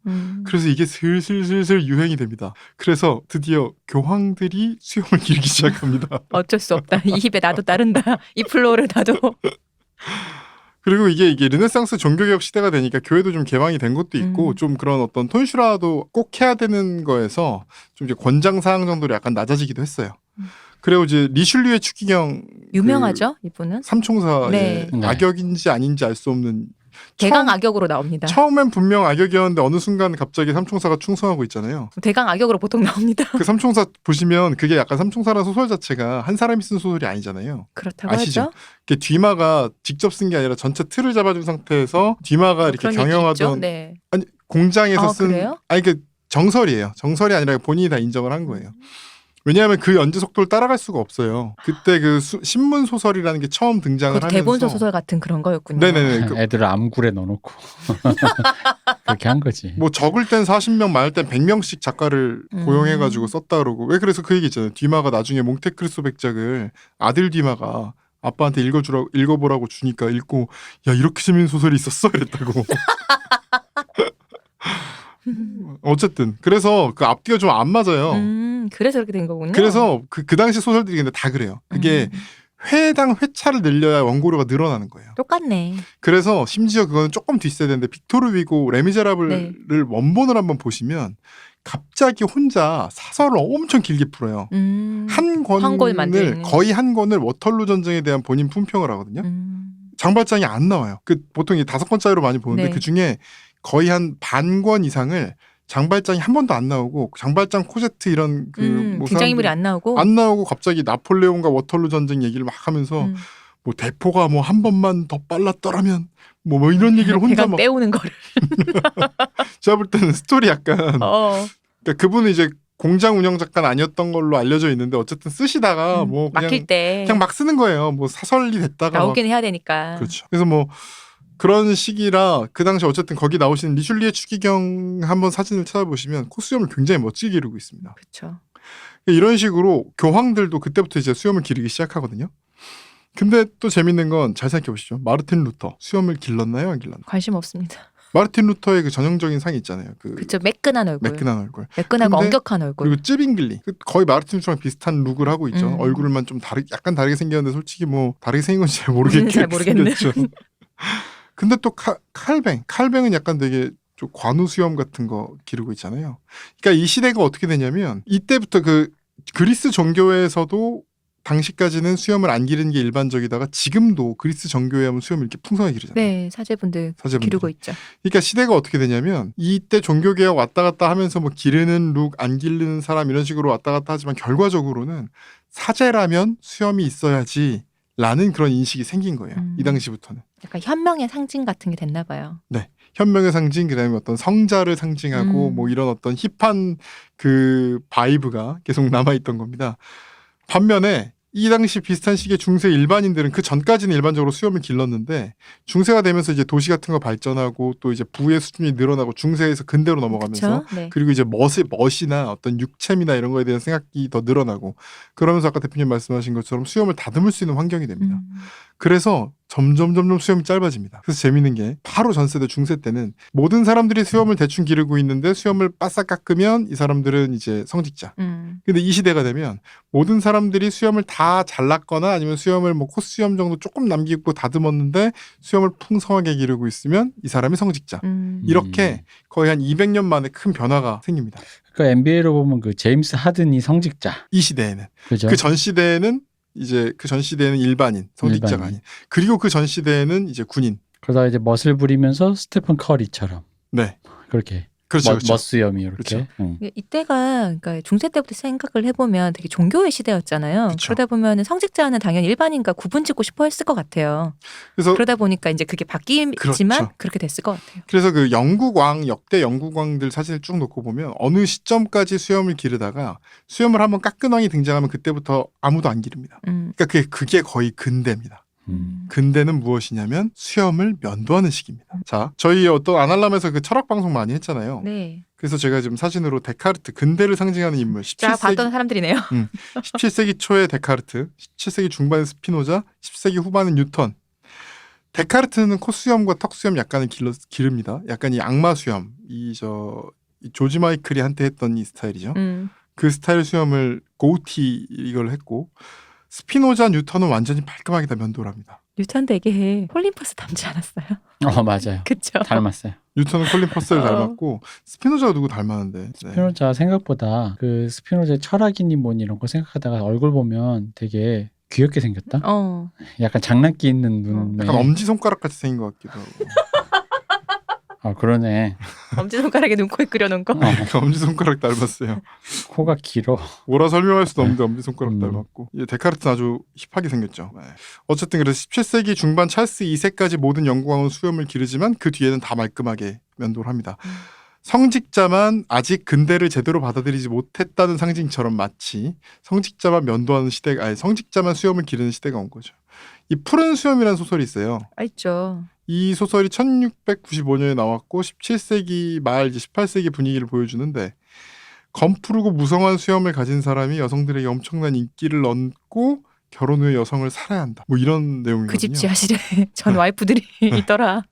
그래서 이게 슬슬 유행이 됩니다. 그래서 드디어 교황들이 수염을 기르기 시작합니다. 어쩔 수 없다. 이 입에 나도 따른다. 이 플로우를 나도. 그리고 이게 르네상스 종교개혁 시대가 되니까 교회도 좀 개방이 된 것도 있고 좀 그런 어떤 톤슈라도 꼭 해야 되는 거에서 좀 이제 권장사항 정도로 약간 낮아지기도 했어요. 그리고 이제 리슐리의 추기경 유명하죠, 이분은. 삼총사의 네. 악역인지 아닌지 알 수 없는 대강 악역으로 나옵니다. 처음엔 분명 악역이었는데 어느 순간 갑자기 삼총사가 충성하고 있잖아요. 대강 악역으로 보통 나옵니다. 그 삼총사 보시면 그게 약간 삼총사라는 소설 자체가 한 사람이 쓴 소설이 아니잖아요. 그렇다고 아시죠? 하죠. 그 뒤마가 직접 쓴 게 아니라 전체 틀을 잡아준 상태에서 뒤마가 이렇게 그런 얘기 있죠. 경영하던 네. 아니 공장에서 쓴 그래요? 아니 그 정설이에요. 정설이 아니라 본인이 다 인정을 한 거예요. 왜냐하면 그 연재 속도를 따라갈 수가 없어요. 그때 그 신문 소설이라는 게 처음 등장을 그것도 하면서 대본서 소설 같은 그런 거였군요. 네네네. 애들을 암굴에 넣어놓고 그렇게 한 거지. 뭐 적을 땐 40명, 많을 땐 100명씩 작가를 고용해가지고 썼다 그러고 왜 그래서 그 얘기 있잖아요. 뒤마가 나중에 몽테크리스토 백작을 아들 뒤마가 아빠한테 읽어보라고 주니까 읽고 야 이렇게 재밌는 소설이 있었어? 이랬다고. 어쨌든 그래서 그 앞뒤가 좀 안 맞아요. 그래서 그렇게 된 거군요. 그래서 그 당시 소설들이 근데 다 그래요. 그게 회당 회차를 늘려야 원고료가 늘어나는 거예요. 똑같네. 그래서 심지어 그거는 조금 뒷세대인데 빅토르 위고 레미제라블을 원본을 한번 보시면 갑자기 혼자 사설을 엄청 길게 풀어요. 한 권을 거의 한 권을 워털루 전쟁에 대한 본인 품평을 하거든요. 장발장이 안 나와요. 그 보통 이 5권짜리로 많이 보는데 그 중에 거의 한 반 권 이상을 장발장이 한 번도 안 나오고 장발장 코제트 이런 뭐 등장인물이 안 나오고 갑자기 나폴레옹과 워털루 전쟁 얘기를 막 하면서 뭐 대포가 뭐 한 번만 더 빨랐더라면 뭐 이런 얘기를 혼자 막 때우는 거를 제가 볼 때는 스토리 약간 그러니까 그분은 이제 공장 운영 작가는 아니었던 걸로 알려져 있는데 어쨌든 쓰시다가 뭐 그냥 막힐 때 그냥 막 쓰는 거예요. 뭐 사설이 됐다가 나오긴 해야 되니까. 그렇죠. 그래서 뭐 그런 시기라 그 당시 어쨌든 거기 나오시는 리슐리의 추기경 한번 사진을 찾아보시면 콧수염을 굉장히 멋지게 기르고 있습니다. 그렇죠. 이런 식으로 교황들도 그때부터 이제 수염을 기르기 시작하거든요. 근데 또 재밌는 건 잘 생각해 보시죠. 마르틴 루터 수염을 길렀나요, 안 길렀나요? 관심 없습니다. 마르틴 루터의 그 전형적인 상이 있잖아요. 그렇죠. 매끈한 얼굴. 매끈하고 엄격한 얼굴. 그리고 찌빙글리. 거의 마르틴 루터랑 비슷한 룩을 하고 있죠. 얼굴만 좀 약간 다르게 생겼는데 솔직히 뭐 다르게 생긴 건지 잘 모르겠네. 근데 또 칼뱅은 약간 되게 좀 관우 수염 같은 거 기르고 있잖아요. 그러니까 이 시대가 어떻게 되냐면 이때부터 그 그리스 정교회에서도 당시까지는 수염을 안 기르는 게 일반적이다가 지금도 그리스 정교회 하면 수염을 이렇게 풍성하게 기르잖아요. 네, 사제분들 기르고 있죠. 그러니까 시대가 어떻게 되냐면 이때 종교개혁 왔다 갔다 하면서 뭐 기르는 룩, 안 기르는 사람 이런 식으로 왔다 갔다 하지만 결과적으로는 사제라면 수염이 있어야지 라는 그런 인식이 생긴 거예요. 이 당시부터는. 약간 현명의 상징 같은 게 됐나 봐요. 네. 현명의 상징, 그다음에 어떤 성자를 상징하고 뭐 이런 어떤 힙한 그 바이브가 계속 남아있던 겁니다. 반면에 이 당시 비슷한 시기에 중세 일반인들은 그 전까지는 일반적으로 수염을 길렀는데 중세가 되면서 이제 도시 같은 거 발전하고 또 이제 부의 수준이 늘어나고 중세에서 근대로 넘어가면서 네. 그리고 이제 멋이나 어떤 육체미나 이런 거에 대한 생각이 더 늘어나고 그러면서 아까 대표님 말씀하신 것처럼 수염을 다듬을 수 있는 환경이 됩니다. 그래서 점점 수염이 짧아집니다. 그래서 재밌는 게 바로 전세대 중세 때는 모든 사람들이 수염을 대충 기르고 있는데 수염을 바싹 깎으면 이 사람들은 이제 성직자. 근데 이 시대가 되면 모든 사람들이 수염을 다 잘랐거나 아니면 수염을 뭐 콧수염 정도 조금 남기고 다듬었는데 수염을 풍성하게 기르고 있으면 이 사람이 성직자. 이렇게 거의 한 200년 만에 큰 변화가 생깁니다. 그러니까 NBA로 보면 그 제임스 하든이 성직자. 이 시대에는. 그죠? 그 전 시대에는 이제 그 전 시대에는 일반인, 성직자가 아닌. 그리고 그 전 시대에는 이제 군인. 그러다가 이제 멋을 부리면서 스테픈 커리처럼. 네. 그렇게. 그렇죠. 멋수염이 이렇게. 그렇죠. 이때가 그러니까 중세 때부터 생각을 해보면 되게 종교의 시대였잖아요. 그렇죠. 그러다 보면 성직자는 당연히 일반인과 구분짓고 싶어 했을 것 같아요. 그래서 그러다 보니까 이제 그게 바뀌지만 그렇죠. 그렇게 됐을 것 같아요. 그래서 그 역대 영국왕들 사진을 쭉 놓고 보면 어느 시점까지 수염을 기르다가 수염을 한번 깎은 왕이 등장하면 그때부터 아무도 안 기릅니다. 그러니까 그게 거의 근대입니다. 근대는 무엇이냐면 수염을 면도하는 시기입니다. 자, 저희 어떤 아날람에서 그 철학 방송 많이 했잖아요. 네. 그래서 제가 지금 사진으로 데카르트, 근대를 상징하는 인물, 자, 봤던 사람들이네요. 17세기 초에 데카르트, 17세기 중반에 스피노자, 10세기 후반은 뉴턴. 데카르트는 콧수염과 턱수염 약간은 기릅니다. 약간 이 악마 수염, 이 조지 마이클이 한때 했던 이 스타일이죠. 그 스타일 수염을 고우티 이걸 했고 스피노자, 뉴턴은 완전히 깔끔하게 다 면도를 합니다. 뉴턴 되게 콜린 퍼스 닮지 않았어요? 맞아요. 그렇죠. 닮았어요. 뉴턴은 콜린 퍼스를 닮았고 스피노자가 누구 닮았는데. 스피노자 생각보다 그 스피노자의 철학이니 뭐니 이런 거 생각하다가 얼굴 보면 되게 귀엽게 생겼다. 약간 장난기 있는 눈에. 약간 엄지손가락 같이 생긴 것 같기도 하고. 그러네. 엄지손가락에 눈코입 그려놓은 거. 엄지손가락 닮았어요. 코가 길어. 뭐라 설명할 수도 없는데 엄지손가락 닮았고. 데카르트는 아주 힙하게 생겼죠. 네. 어쨌든 그래서 17세기 중반 찰스 2세까지 모든 영국왕은 수염을 기르지만 그 뒤에는 다 말끔하게 면도를 합니다. 성직자만 아직 근대를 제대로 받아들이지 못했다는 상징처럼 마치 성직자만 면도하는 시대가 아니 성직자만 수염을 기르는 시대가 온 거죠. 이 푸른 수염이라는 소설이 있어요. 있죠. 이 소설이 1695년에 나왔고 17세기 말 이제 18세기 분위기를 보여주는데 검푸르고 무성한 수염을 가진 사람이 여성들에게 엄청난 인기를 얻고 결혼 후에 여성을 살아야 한다. 뭐 이런 내용이거든요. 그 집 지하실에 전 와이프들이 있더라.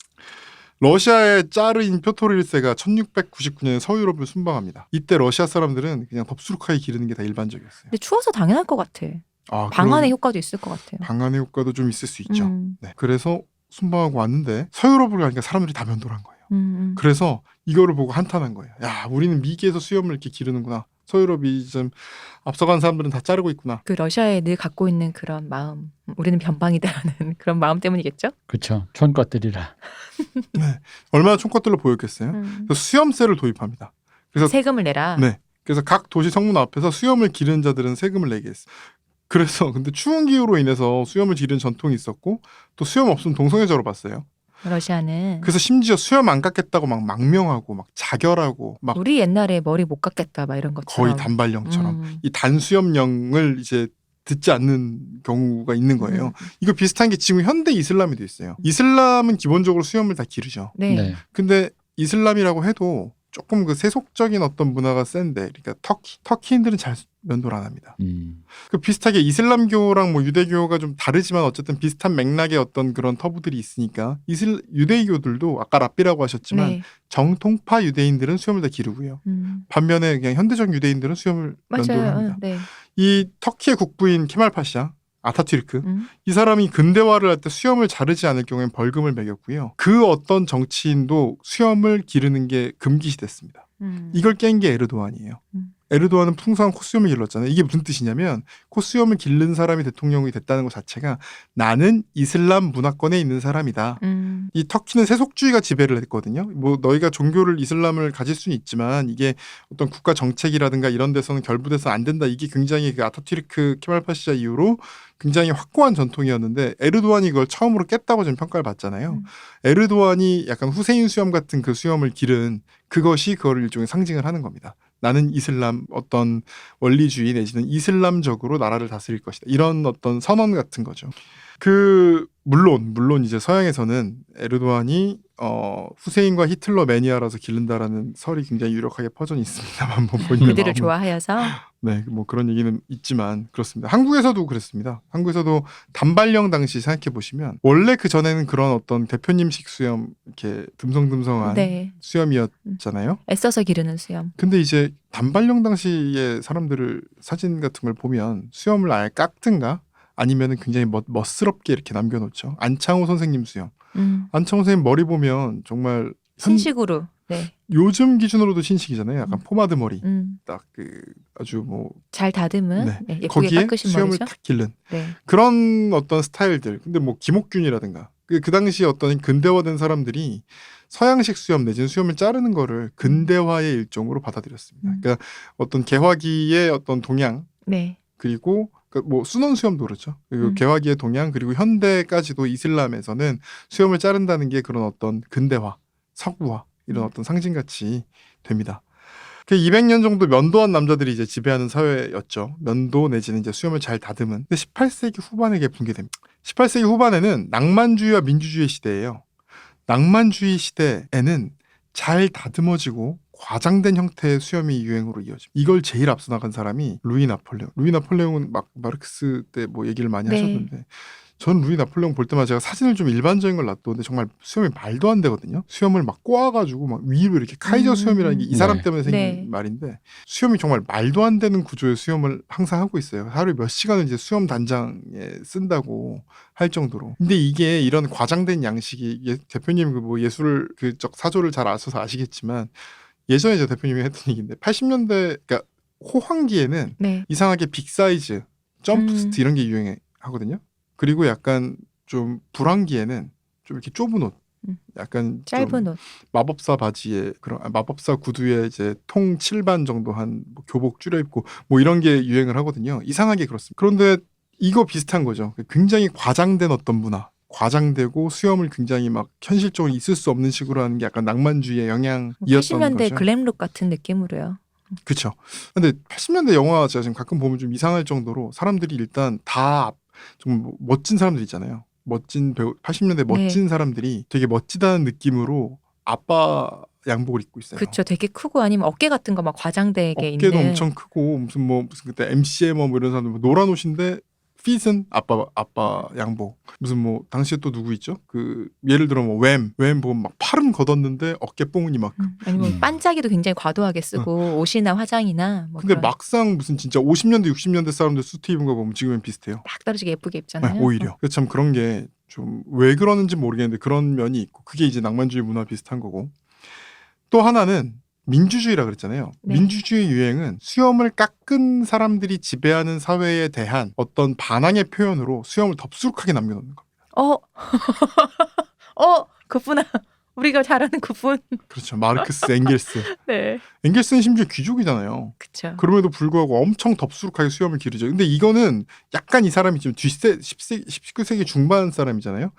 러시아의 짜르인 표토르 1세가 1699년에 서유럽을 순방합니다. 이때 러시아 사람들은 그냥 덥수룩하게 기르는 게 다 일반적이었어요. 근데 추워서 당연할 것 같아. 방한의 효과도 있을 것 같아요. 방한의 효과도 좀 있을 수 있죠. 네. 그래서 순방하고 왔는데 서유럽을 가니까 사람들이 다 면도를 한 거예요. 그래서 이거를 보고 한탄한 거예요. 야, 우리는 미개에서 수염을 이렇게 기르는구나. 서유럽이 좀 앞서간 사람들은 다 자르고 있구나. 그 러시아에 늘 갖고 있는 그런 마음, 우리는 변방이다라는 그런 마음 때문이겠죠? 그렇죠. 촌것들이라. 네. 얼마나 촌것들로 보였겠어요. 수염세를 도입합니다. 그래서 세금을 내라. 네. 그래서 각 도시 성문 앞에서 수염을 기르는 자들은 세금을 내게 했어요. 그래서 근데 추운 기후로 인해서 수염을 기르는 전통이 있었고 또 수염 없으면 동성애자로 봤어요. 러시아는. 그래서 심지어 수염 안 깎겠다고 막 망명하고 막 자결하고 막 우리 옛날에 머리 못 깎겠다 막 이런 것처럼. 거의 단발령처럼 이 단수염령을 이제 듣지 않는 경우가 있는 거예요. 이거 비슷한 게 지금 현대 이슬람에도 있어요. 이슬람은 기본적으로 수염을 다 기르죠. 네. 근데 이슬람이라고 해도 조금 그 세속적인 어떤 문화가 센데, 그러니까 터키인들은 잘 면도를 안 합니다. 그 비슷하게 이슬람교랑 뭐 유대교가 좀 다르지만 어쨌든 비슷한 맥락의 어떤 그런 터부들이 있으니까 유대교들도 아까 랍비라고 하셨지만 네. 정통파 유대인들은 수염을 다 기르고요. 반면에 그냥 현대적 유대인들은 수염을 면도를 맞아요. 합니다. 네. 이 터키의 국부인 케말 파샤 아타투르크 이 사람이 근대화를 할 때 수염을 자르지 않을 경우엔 벌금을 매겼고요. 그 어떤 정치인도 수염을 기르는 게 금기시됐습니다. 이걸 깬 게 에르도안이에요. 에르도안은 풍성한 콧수염을 길렀잖아요. 이게 무슨 뜻이냐면 콧수염을 기른 사람이 대통령이 됐다는 것 자체가 나는 이슬람 문화권에 있는 사람이다. 이 터키는 세속주의가 지배를 했거든요. 뭐 너희가 종교를 이슬람을 가질 수는 있지만 이게 어떤 국가 정책이라든가 이런 데서는 결부돼서 안 된다. 이게 굉장히 그 아타투르크 케말파샤 이후로 굉장히 확고한 전통이었는데 에르도안이 그걸 처음으로 깼다고 지금 평가를 받잖아요. 에르도안이 약간 후세인 수염 같은 그 수염을 기른 그것이 그걸 일종의 상징을 하는 겁니다. 나는 이슬람 어떤 원리주의 내지는 이슬람적으로 나라를 다스릴 것이다. 이런 어떤 선언 같은 거죠. 물론 이제 서양에서는 에르도안이 후세인과 히틀러 매니아라서 기른다라는 설이 굉장히 유력하게 퍼져 있습니다만 뭐 본인의 그들을 마음은 좋아하여서. 네, 뭐 그런 얘기는 있지만 그렇습니다. 한국에서도 그랬습니다. 한국에서도 단발령 당시 생각해 보시면 원래 그 전에는 그런 어떤 대표님식 수염 이렇게 듬성듬성한 네. 수염이었잖아요. 애써서 기르는 수염. 근데 이제 단발령 당시의 사람들을 사진 같은 걸 보면 수염을 아예 깎든가 아니면은 굉장히 멋스럽게 이렇게 남겨놓죠. 안창호 선생님 수염. 안창호 선생님 머리 보면 정말 신식으로. 네. 요즘 기준으로도 신식이잖아요. 약간 포마드 머리. 딱 그 아주 뭐 잘 다듬은. 네. 네. 예쁘게 거기에 깎으신 수염을 머리죠. 탁 기른 네. 그런 어떤 스타일들. 근데 뭐 김옥균이라든가 그 당시 어떤 근대화된 사람들이 서양식 수염 내지는 수염을 자르는 거를 근대화의 일종으로 받아들였습니다. 그러니까 어떤 개화기의 어떤 동양 네. 그리고 뭐 순원 수염도 그렇죠. 그리고 개화기의 동양 그리고 현대까지도 이슬람에서는 수염을 자른다는 게 그런 어떤 근대화, 서구화 이런 어떤 상징같이 됩니다. 200년 정도 면도한 남자들이 이제 지배하는 사회였죠. 면도 내지는 이제 수염을 잘 다듬은. 근데 18세기 후반에 붕괴됩니다. 18세기 후반에는 낭만주의와 민주주의 시대예요. 낭만주의 시대에는 잘 다듬어지고 과장된 형태의 수염이 유행으로 이어집니다. 이걸 제일 앞서 나간 사람이 루이 나폴레옹. 루이 나폴레옹은 막 마르크스 때 뭐 얘기를 많이 하셨는데 전 루이 나폴레옹 볼 때마다 제가 사진을 좀 일반적인 걸 놔뒀는데 정말 수염이 말도 안 되거든요. 수염을 막 꼬아가지고 막 위로 이렇게 카이저 수염이라는 게 이 사람 때문에 생긴 말인데 수염이 정말 말도 안 되는 구조의 수염을 항상 하고 있어요. 하루에 몇 시간을 이제 수염 단장에 쓴다고 할 정도로. 근데 이게 이런 과장된 양식이 대표님 그 뭐 예술 그쪽 사조를 잘 아셔서 아시겠지만 예전에 저 대표님이 했던 얘기인데 80년대 그러니까 호황기에는 이상하게 빅사이즈, 점프스트 이런 게 유행하거든요. 그리고 약간 좀 불황기에는 좀 이렇게 좁은 옷, 약간 짧은 옷, 마법사 바지에 그런 마법사 구두에 이제 통 7반 정도 한 뭐 교복 줄여 입고 뭐 이런 게 유행을 하거든요. 이상하게 그렇습니다. 그런데 이거 비슷한 거죠. 굉장히 과장된 어떤 문화. 과장되고 수염을 굉장히 막 현실적으로 있을 수 없는 식으로 하는 게 약간 낭만주의의 영향이었던 80년대 거죠. 글램룩 같은 느낌으로요. 그렇죠. 근데 80년대 영화 제가 지금 가끔 보면 좀 이상할 정도로 사람들이 일단 다 좀 멋진 사람들 있잖아요. 멋진 배우 80년대 멋진 사람들이 되게 멋지다는 느낌으로 아빠 양복을 입고 있어요. 그렇죠. 되게 크고 아니면 어깨 같은 거 막 과장되게 있는. 어깨도 엄청 크고 무슨 그때 MCM 뭐 이런 사람들 뭐 노란 옷인데 핏은 아빠 양복. 무슨 뭐 당시에 또 누구 있죠? 그 예를 들어 뭐 웸 보면 막 팔은 걷었는데 어깨 뽕은 이만큼. 아니면 반짝이도 굉장히 과도하게 쓰고 옷이나 화장이나 뭐 근데 그런. 막상 무슨 진짜 50년대 60년대 사람들 수트 입은 거 보면 지금은 비슷해요. 딱 떨어지게 예쁘게 입잖아요. 네, 오히려. 그래서 참 그런 게 좀 왜 그러는지 모르겠는데 그런 면이 있고 그게 이제 낭만주의 문화 비슷한 거고. 또 하나는 민주주의라 그랬잖아요. 민주주의 유행은 수염을 깎은 사람들이 지배하는 사회에 대한 어떤 반항의 표현으로 수염을 덥수룩하게 남겨놓는 겁니다. 그분아. 우리가 잘 아는 그분. 그렇죠. 마르크스, 엥겔스. 네. 엥겔스는 심지어 귀족이잖아요. 그쵸. 그럼에도 불구하고 엄청 덥수룩하게 수염을 기르죠. 근데 이거는 약간 이 사람이 지금 19세기 중반 사람이잖아요.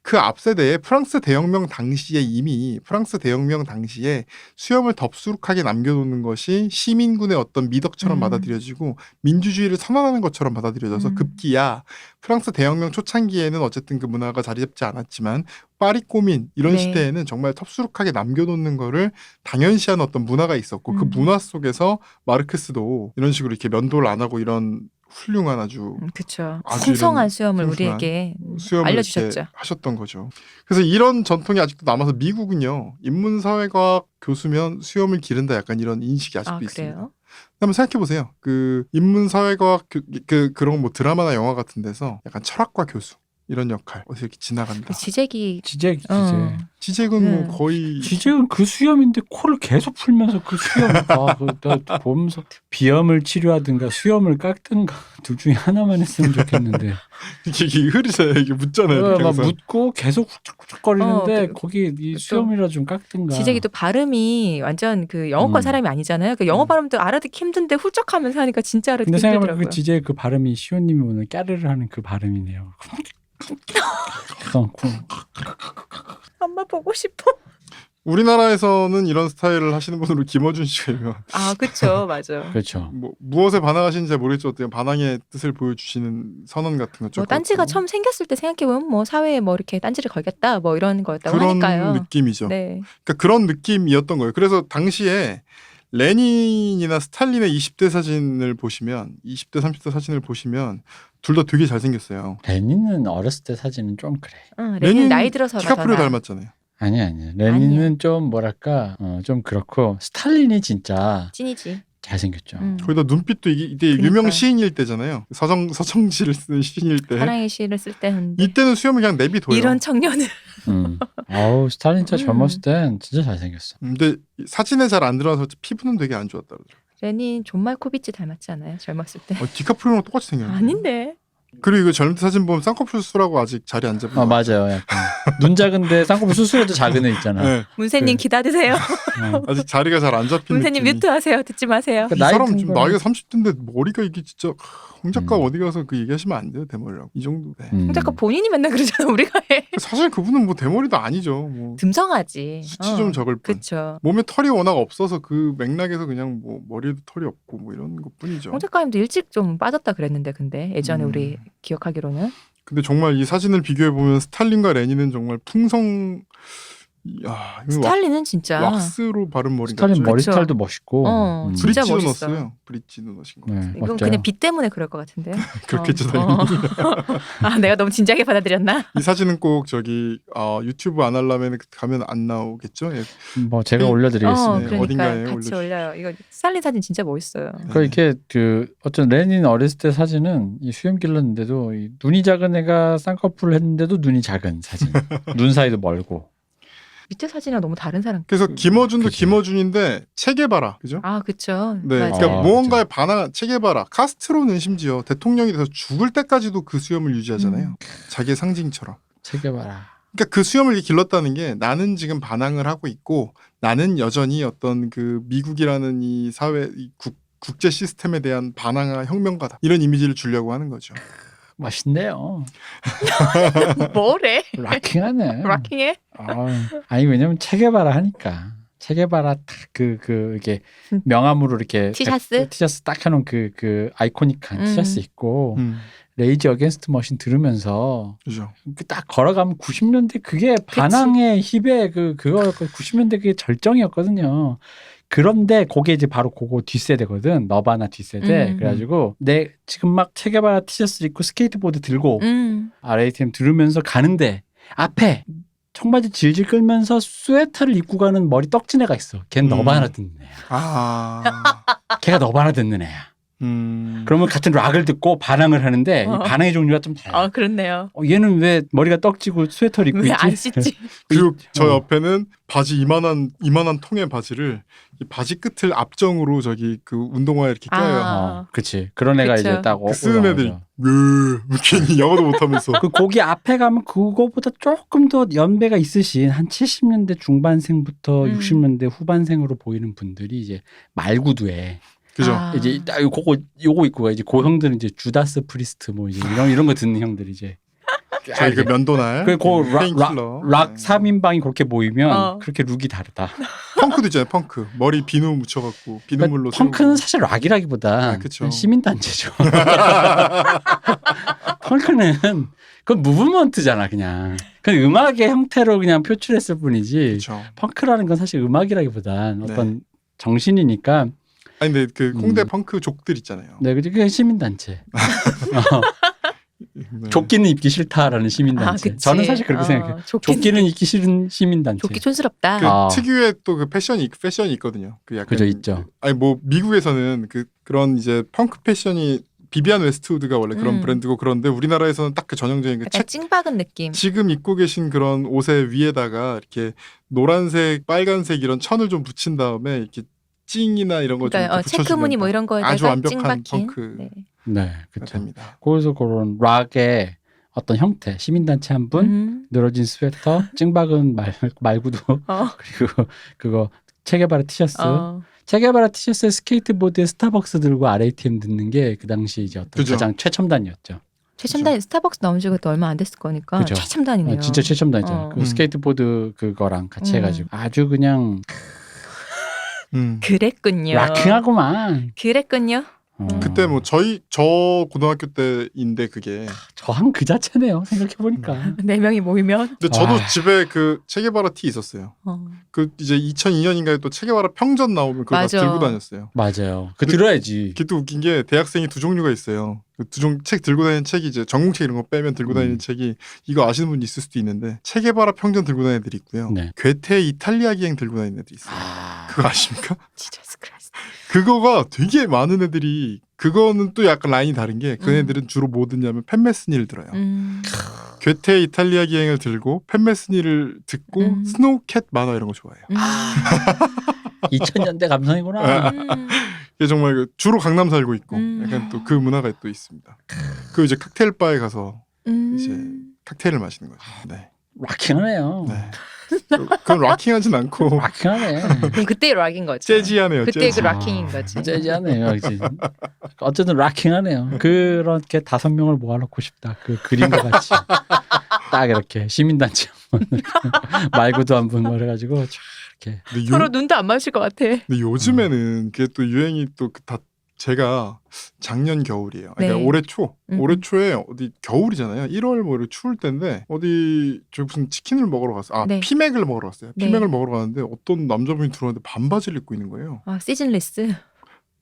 그 앞세대에 프랑스 대혁명 당시에 이미 프랑스 대혁명 당시에 수염을 덥수룩하게 남겨놓는 것이 시민군의 어떤 미덕처럼 받아들여지고 민주주의를 선언하는 것처럼 받아들여져서 급기야 프랑스 대혁명 초창기에는 어쨌든 그 문화가 자리 잡지 않았지만 파리 꼬민 이런 네. 시대에는 정말 덥수룩하게 남겨놓는 거를 당연시하는 어떤 문화가 있었고 그 문화 속에서 마르크스도 이런 식으로 이렇게 면도를 안 하고 이런 훌륭한 아주 그쵸. 아주 풍성한 이런 수염을 풍성한 우리에게 수염을 알려주셨죠. 이렇게 하셨던 거죠. 그래서 이런 전통이 아직도 남아서 미국은요. 인문사회과학 교수면 수염을 기른다 약간 이런 인식이 아직도 아, 있습니다. 그래요? 한번 생각해 보세요. 그 인문사회과학 그런 뭐 드라마나 영화 같은 데서 약간 철학과 교수 이런 역할 어디서 이렇게 지나간다. 그 지재기. 지잭. 지잭은 네. 뭐 거의 지잭은 그 수염인데 코를 계속 풀면서 그 수염을 보면서 비염을 치료하든가 수염을 깎든가 둘 중에 하나만 했으면 좋겠는데 이게 흐르잖아요. 이게 묻잖아요. 막 항상. 묻고 계속 훅쭉훅쭉거리는데 그- 거기 이 수염이라 좀 깎든가. 지재기 또 발음이 완전 그 영어권 사람이 아니잖아요. 그 영어 발음도 알아듣기 힘든데 훌쩍하면서 하니까 진짜 알아듣기 근데 생각해보면 힘들더라고요. 그 지잭 그 발음이 시온님이 오늘 까르르 하는 그 발음이네요. 엄마 보고 싶어. 우리나라에서는 이런 스타일을 하시는 분으로 김어준 씨가 유명. 아, 그쵸. 맞아. 그렇죠. 뭐 무엇에 반항하시는지 잘 모르겠죠. 어떻게 반항의 뜻을 보여주시는 선언 같은 거. 뭐 딴지가 처음 생겼을 때 생각해보면 뭐 사회에 뭐 이렇게 딴지를 걸겠다 뭐 이런 거였다고 그런 하니까요. 느낌이죠. 네. 그러니까 그런 느낌이었던 거예요. 그래서 당시에 레닌이나 스탈린의 20대 사진을 보시면 20대 30대 사진을 보시면 둘 다 되게 잘생겼어요. 레닌은 어렸을 때 사진은 좀 그래. 레닌 나이 들어서가 디카프리오 더 나아. 닮았잖아요. 아니야. 레닌은 좀 뭐랄까 좀 그렇고 스탈린이 진짜 찐이지. 잘생겼죠. 거기다 눈빛도 이때 그러니까요. 유명 시인일 때잖아요. 서정지를 쓰는 시인일 때. 사랑의 시를 쓸 때는 이때는 수염을 그냥 내비둬요. 이런 청년을 아우 스탈린 진짜 젊었을 땐 진짜 잘생겼어. 근데 사진에 잘 안 들어가서 피부는 되게 안 좋았다 그러더라고요. 레닌 존 말코비치 닮았지 않아요? 젊었을 때. 디카프리오랑 똑같이 생겼네. 아닌데. 그리고 이거 젊을 때 사진 보면 쌍꺼풀 수술하고 아직 자리 안 잡은 거 맞아요. 약간 눈 작은데 쌍꺼풀 수술해도 작은 애 있잖아. 네. 문세님 기다리세요. 아직 자리가 잘 안 잡힌 문세님 느낌이. 뮤트하세요. 듣지 마세요. 이 나이 사람 든 지금 거는- 나이가 30대인데 머리가 이게 진짜 홍 작가 음. 어디 가서 그 얘기하시면 안 돼요. 대머리라고. 이 정도. 네. 홍 작가 본인이 맨날 그러잖아. 우리가 해. 사실 그분은 뭐 대머리도 아니죠. 뭐 듬성하지. 수치 좀 적을 뿐. 그쵸. 몸에 털이 워낙 없어서 그 맥락에서 그냥 뭐 머리에도 털이 없고 뭐 이런 것뿐이죠. 홍 작가님도 일찍 좀 빠졌다 그랬는데 근데 예전에 우리 기억하기로는 근데 정말 이 사진을 비교해 보면 스탈린과 레닌은 정말 풍성. 야, 이거 스탈린은 진짜 왁스로 바른 머리 스탈린 같죠. 머리 그쵸. 스타일도 멋있고. 진짜 브릿지도 멋있어. 넣었어요. 브릿지도 넣으신 거. 네, 이건 멋져요. 그냥 빛 때문에 그럴 것 같은데요. 그렇겠죠, 아, 내가 너무 진지하게 받아들였나? 이 사진은 꼭 저기 유튜브 안 하려면 가면 안 나오겠죠? 예. 뭐 제가 올려드리겠습니다. 네, 그러니까 어딘가에 같이 올려주시죠. 올려요. 이거 스탈린 사진 진짜 멋있어요. 그러니까 이게 어떤 레닌 어렸을 때 사진은 이 수염 길렀는데도 이 눈이 작은 애가 쌍꺼풀을 했는데도 눈이 작은 사진. 눈 사이도 멀고. 밑에 사진이랑 너무 다른 사람. 그래서 김어준도 그치. 김어준인데 체게바라, 그죠? 아, 그쵸. 네, 맞아요. 그러니까 아, 무언가에 반항 체게바라, 카스트로는 심지어 대통령이 돼서 죽을 때까지도 그 수염을 유지하잖아요. 자기의 상징처럼. 책해봐라. 그러니까 그 수염을 이렇게 길렀다는 게 나는 지금 반항을 하고 있고 나는 여전히 어떤 그 미국이라는 이 사회 이 국제 시스템에 대한 반항과 혁명가다 이런 이미지를 주려고 하는 거죠. 맛있네요. 뭐래? 락킹하네. 락킹해? 아니 왜냐면 체게바라 하니까. 체게바라 그 이게 명함으로 이렇게 티셔츠? 티셔츠 딱 해놓은 그 아이코닉한 티셔츠 입고 레이지 어게인스트 머신 들으면서 그죠. 딱 걸어가면 90년대 그게 반항의 힙의 그거 90년대 그게 절정이었거든요. 그런데 그게 이제 바로 그거 뒷세대거든. 너바나 뒷세대. 그래가지고 내 지금 막 체게바라 티셔츠 입고 스케이트보드 들고 RATM 들으면서 가는데 앞에 청바지 질질 끌면서 스웨터를 입고 가는 머리 떡진 애가 있어. 걔는 너바나 듣는 애야. 아, 걔가 너바나 듣는 애야. 그러면 같은 락을 듣고 반항을 하는데 어. 이 반항의 종류가 좀 달라요. 그렇네요. 얘는 왜 머리가 떡지고 스웨터를 입고 왜 있지? 안 씻지? 그리고 저 옆에는 바지 이만한 통의 바지를 이 바지 끝을 앞정으로 저기 그 운동화에 이렇게 껴요. 그치. 그런 애가 그쵸. 이제 딱 그 쓰는 애들이 괜히 영어도 못하면서 그 거기 앞에 가면 그거보다 조금 더 연배가 있으신 한 70년대 중반생부터 60년대 후반생으로 보이는 분들이 이제 말구두에 그죠? 이제 요거 입고 이제 그 형들은 이제 주다스 프리스트 뭐 이제 이런 거 듣는 형들이 이제 저희 그 면도날 그 페인킬러 락 3인방이 그렇게 모이면 그렇게 룩이 다르다. 펑크도 있잖아요. 펑크 머리 비누 묻혀갖고 비눗물로 펑크는 사실 락이라기보다 그쵸. 시민단체죠. 펑크는 그건 무브먼트잖아 그냥. 그냥 음악의 형태로 그냥 표출했을 뿐이지. 그쵸. 펑크라는 건 사실 음악이라기보단 어떤 정신이니까. 아니 근데 그 홍대 펑크 족들 있잖아요. 네, 그게 시민단체. 네. 조끼는 입기 싫다라는 시민단체. 저는 사실 그렇게 생각해요. 조끼는 입기 싫은 시민단체. 조끼 촌스럽다. 그 특유의 또 그 패션이 있거든요. 그 약간 그죠 있죠. 아니 뭐 미국에서는 그런 이제 펑크 패션이 비비안 웨스트우드가 원래 그런 브랜드고 그런데 우리나라에서는 딱 그 전형적인 그 약간 찡박은 느낌. 지금 입고 계신 그런 옷의 위에다가 이렇게 노란색, 빨간색 이런 천을 좀 붙인 다음에 이렇게 찡이나 이런 거 좀 그러니까 체크무늬 뭐 이런 거에다가 아주 완벽한 찡박힌. 펑크. 네, 그렇죠. 됩니다. 거기서 그런 락의 어떤 형태, 시민단체 한 분, 늘어진 스웨터, 찡박은 말구두, 그리고 그거 체게바라 티셔츠. 체게바라 티셔츠에 스케이트보드에 스타벅스 들고 RATM 듣는 게 그 당시 이제 어떤 그죠. 가장 최첨단이었죠. 최첨단 스타벅스 나온 지가 또 얼마 안 됐을 거니까 그죠. 최첨단이네요. 진짜 최첨단이죠. 그 스케이트보드 그거랑 같이 해가지고 아주 그냥 그랬군요. 락킹하고만. 그랬군요. 그때 뭐 저 고등학교 때인데 그게 저항 그 자체네요. 생각해 보니까. 4명이 모이면. 근데 저도 집에 그 체게바라 티 있었어요. 그 이제 2002년인가에 또 체게바라 평전 나오면 그걸 다 들고 다녔어요. 맞아요. 그 들어야지. 그게 또 웃긴 게 대학생이 두 종류가 있어요. 그 두 종 책 들고 다니는 책이 이제 전공책 이런 거 빼면 들고 다니는 책이 이거 아시는 분 있을 수도 있는데 체게바라 평전 들고 다니는 애들이 있고요. 네. 괴테 이탈리아 기행 들고 다니는 애들이 있어요. 그거 아십니까? 지저스 크라이스트. 그거가 되게 많은 애들이 그거는 또 약간 라인이 다른 게 그 애들은 주로 뭐 듣냐면 팬메스니를 들어요. 괴테 이탈리아 기행을 들고 팬메스니를 듣고 스노우캣 만화 이런 거 좋아해요. 2000년대 감성이구나. 이게 정말 주로 강남 살고 있고 약간 또 그 문화가 또 있습니다. 그 이제 칵테일 바에 가서 이제 칵테일을 마시는 거죠. 네. 락킹하네요. 네. 그건 락킹하진 않고 락킹하네. 그럼 그때 락인 거죠. 재즈하네요. 그때 재즈. 그 락킹인 거지. 재즈하네요. 어쨌든 락킹하네요. 그렇게 5명을 모아놓고 싶다. 그 그림과 같이 딱 이렇게 시민단체 말고도 한 분 해가지고 이렇게 서로 눈도 안 마실 것 같아. 근데 요즘에는 그게 또 유행이 또 다 제가 작년 겨울이에요. 그러니까 네. 올해 초에 어디 겨울이잖아요. 1월 뭐 이렇게 추울 때인데 어디 저 무슨 치킨을 먹으러 갔어요. 네. 피맥을 먹으러 갔어요. 네. 피맥을 먹으러 갔는데 어떤 남자분이 들어왔는데 반바지를 입고 있는 거예요. 시즌리스.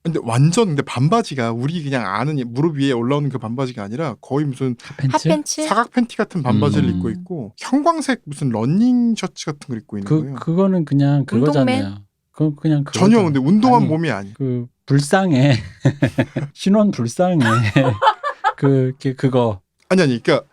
근데 완전 근데 반바지가 우리 그냥 아는 무릎 위에 올라오는 그 반바지가 아니라 거의 무슨 핫팬츠. 사각 팬티 같은 반바지를 입고 있고 형광색 무슨 러닝 셔츠 같은 걸 입고 있는 거예요. 그거는 그냥 그거잖아요. 그건 그냥 전혀 근데 운동한 아니, 몸이 아니. 그 불쌍해 신원 불쌍해 그거 아니 그러니까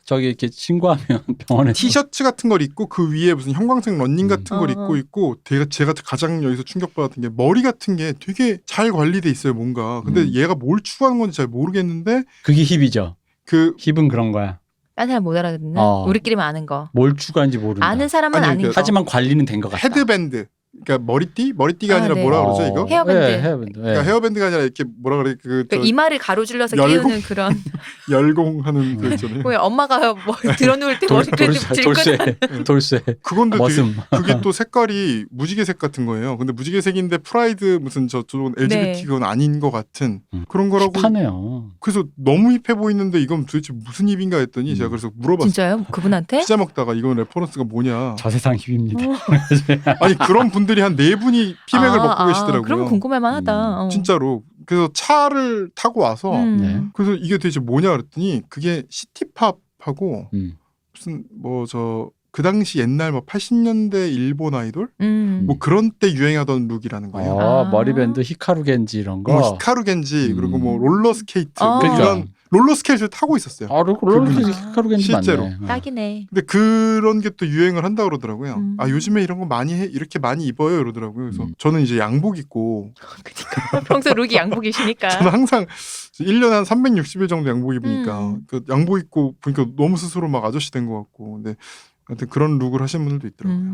저기 이렇게 신고하면 병원에 티셔츠 같은 걸 입고 그 위에 무슨 형광색 러닝 같은 걸 입고 있고 제가 가장 여기서 충격받았던 게 머리 같은 게 되게 잘 관리돼 있어요 뭔가. 근데 얘가 뭘 추구하는 건지 잘 모르겠는데 그게 힙이죠. 그 힙은 그런 거야. 딴 사람 못 알아듣는 우리끼리만 아는 거. 뭘 추구하는지 모른다. 아는 사람은 아니, 아는 그러니까 거. 하지만 관리는 된 것 같다. 헤드밴드. 그러니까 머리띠가 아니라 네. 뭐라 그러죠 이거? 헤어밴드. 네, 헤어밴드. 그러니까 헤어밴드가 아니라 이렇게 뭐라 그래 그러니까 이마를 가로질러서 열공? 끼우는 그런. 열공하는 그 있잖아요. 왜 엄마가 뭐 들어누울 때 머리를 돌쇠. 그건데 머슴. 그게 또 색깔이 무지개색 같은 거예요. 근데 무지개색인데 프라이드 무슨 저쪽은 LGBT 네. 그건 아닌 것 같은 그런 거라고. 힙하네요. 그래서 너무 힙해 보이는데 이건 도대체 무슨 힙인가 했더니 제가 그래서 물어봤어요. 진짜요? 그분한테? 피자 먹다가 이건 레퍼런스가 뭐냐. 저 세상 힙입니다. 아니 그런 분들이 한 4분이 피맥을 먹고 계시더라고요. 그러면 궁금할만 하다. 진짜로. 그래서 차를 타고 와서 네. 그래서 이게 도대체 뭐냐 그랬더니 그게 시티팝하고 무슨 뭐 그 당시 옛날 뭐 80년대 일본 아이돌 뭐 그런 때 유행하던 룩이라는 거예요. 아, 머리밴드 히카루 겐지 이런 거. 뭐 히카루 겐지 그리고 뭐 롤러 스케이트 뭐 그러니까. 이런 롤러 스케이트를 타고 있었어요. 아, 롤러 스케이트 히카루 겐지 실제로. 맞네. 딱이네. 근데 그런 게 또 유행을 한다 그러더라고요. 음. 아 요즘에 이런 거 많이 해 이렇게 많이 입어요 이러더라고요. 그래서 저는 이제 양복 입고 그러니까 평소 룩이 양복이시니까. 저는 항상 1년에 한 360일 정도 양복 입으니까 그 양복 입고 보니까 너무 스스로 막 아저씨 된 것 같고 근데 하여튼 그런 룩을 하시는 분들도 있더라고요.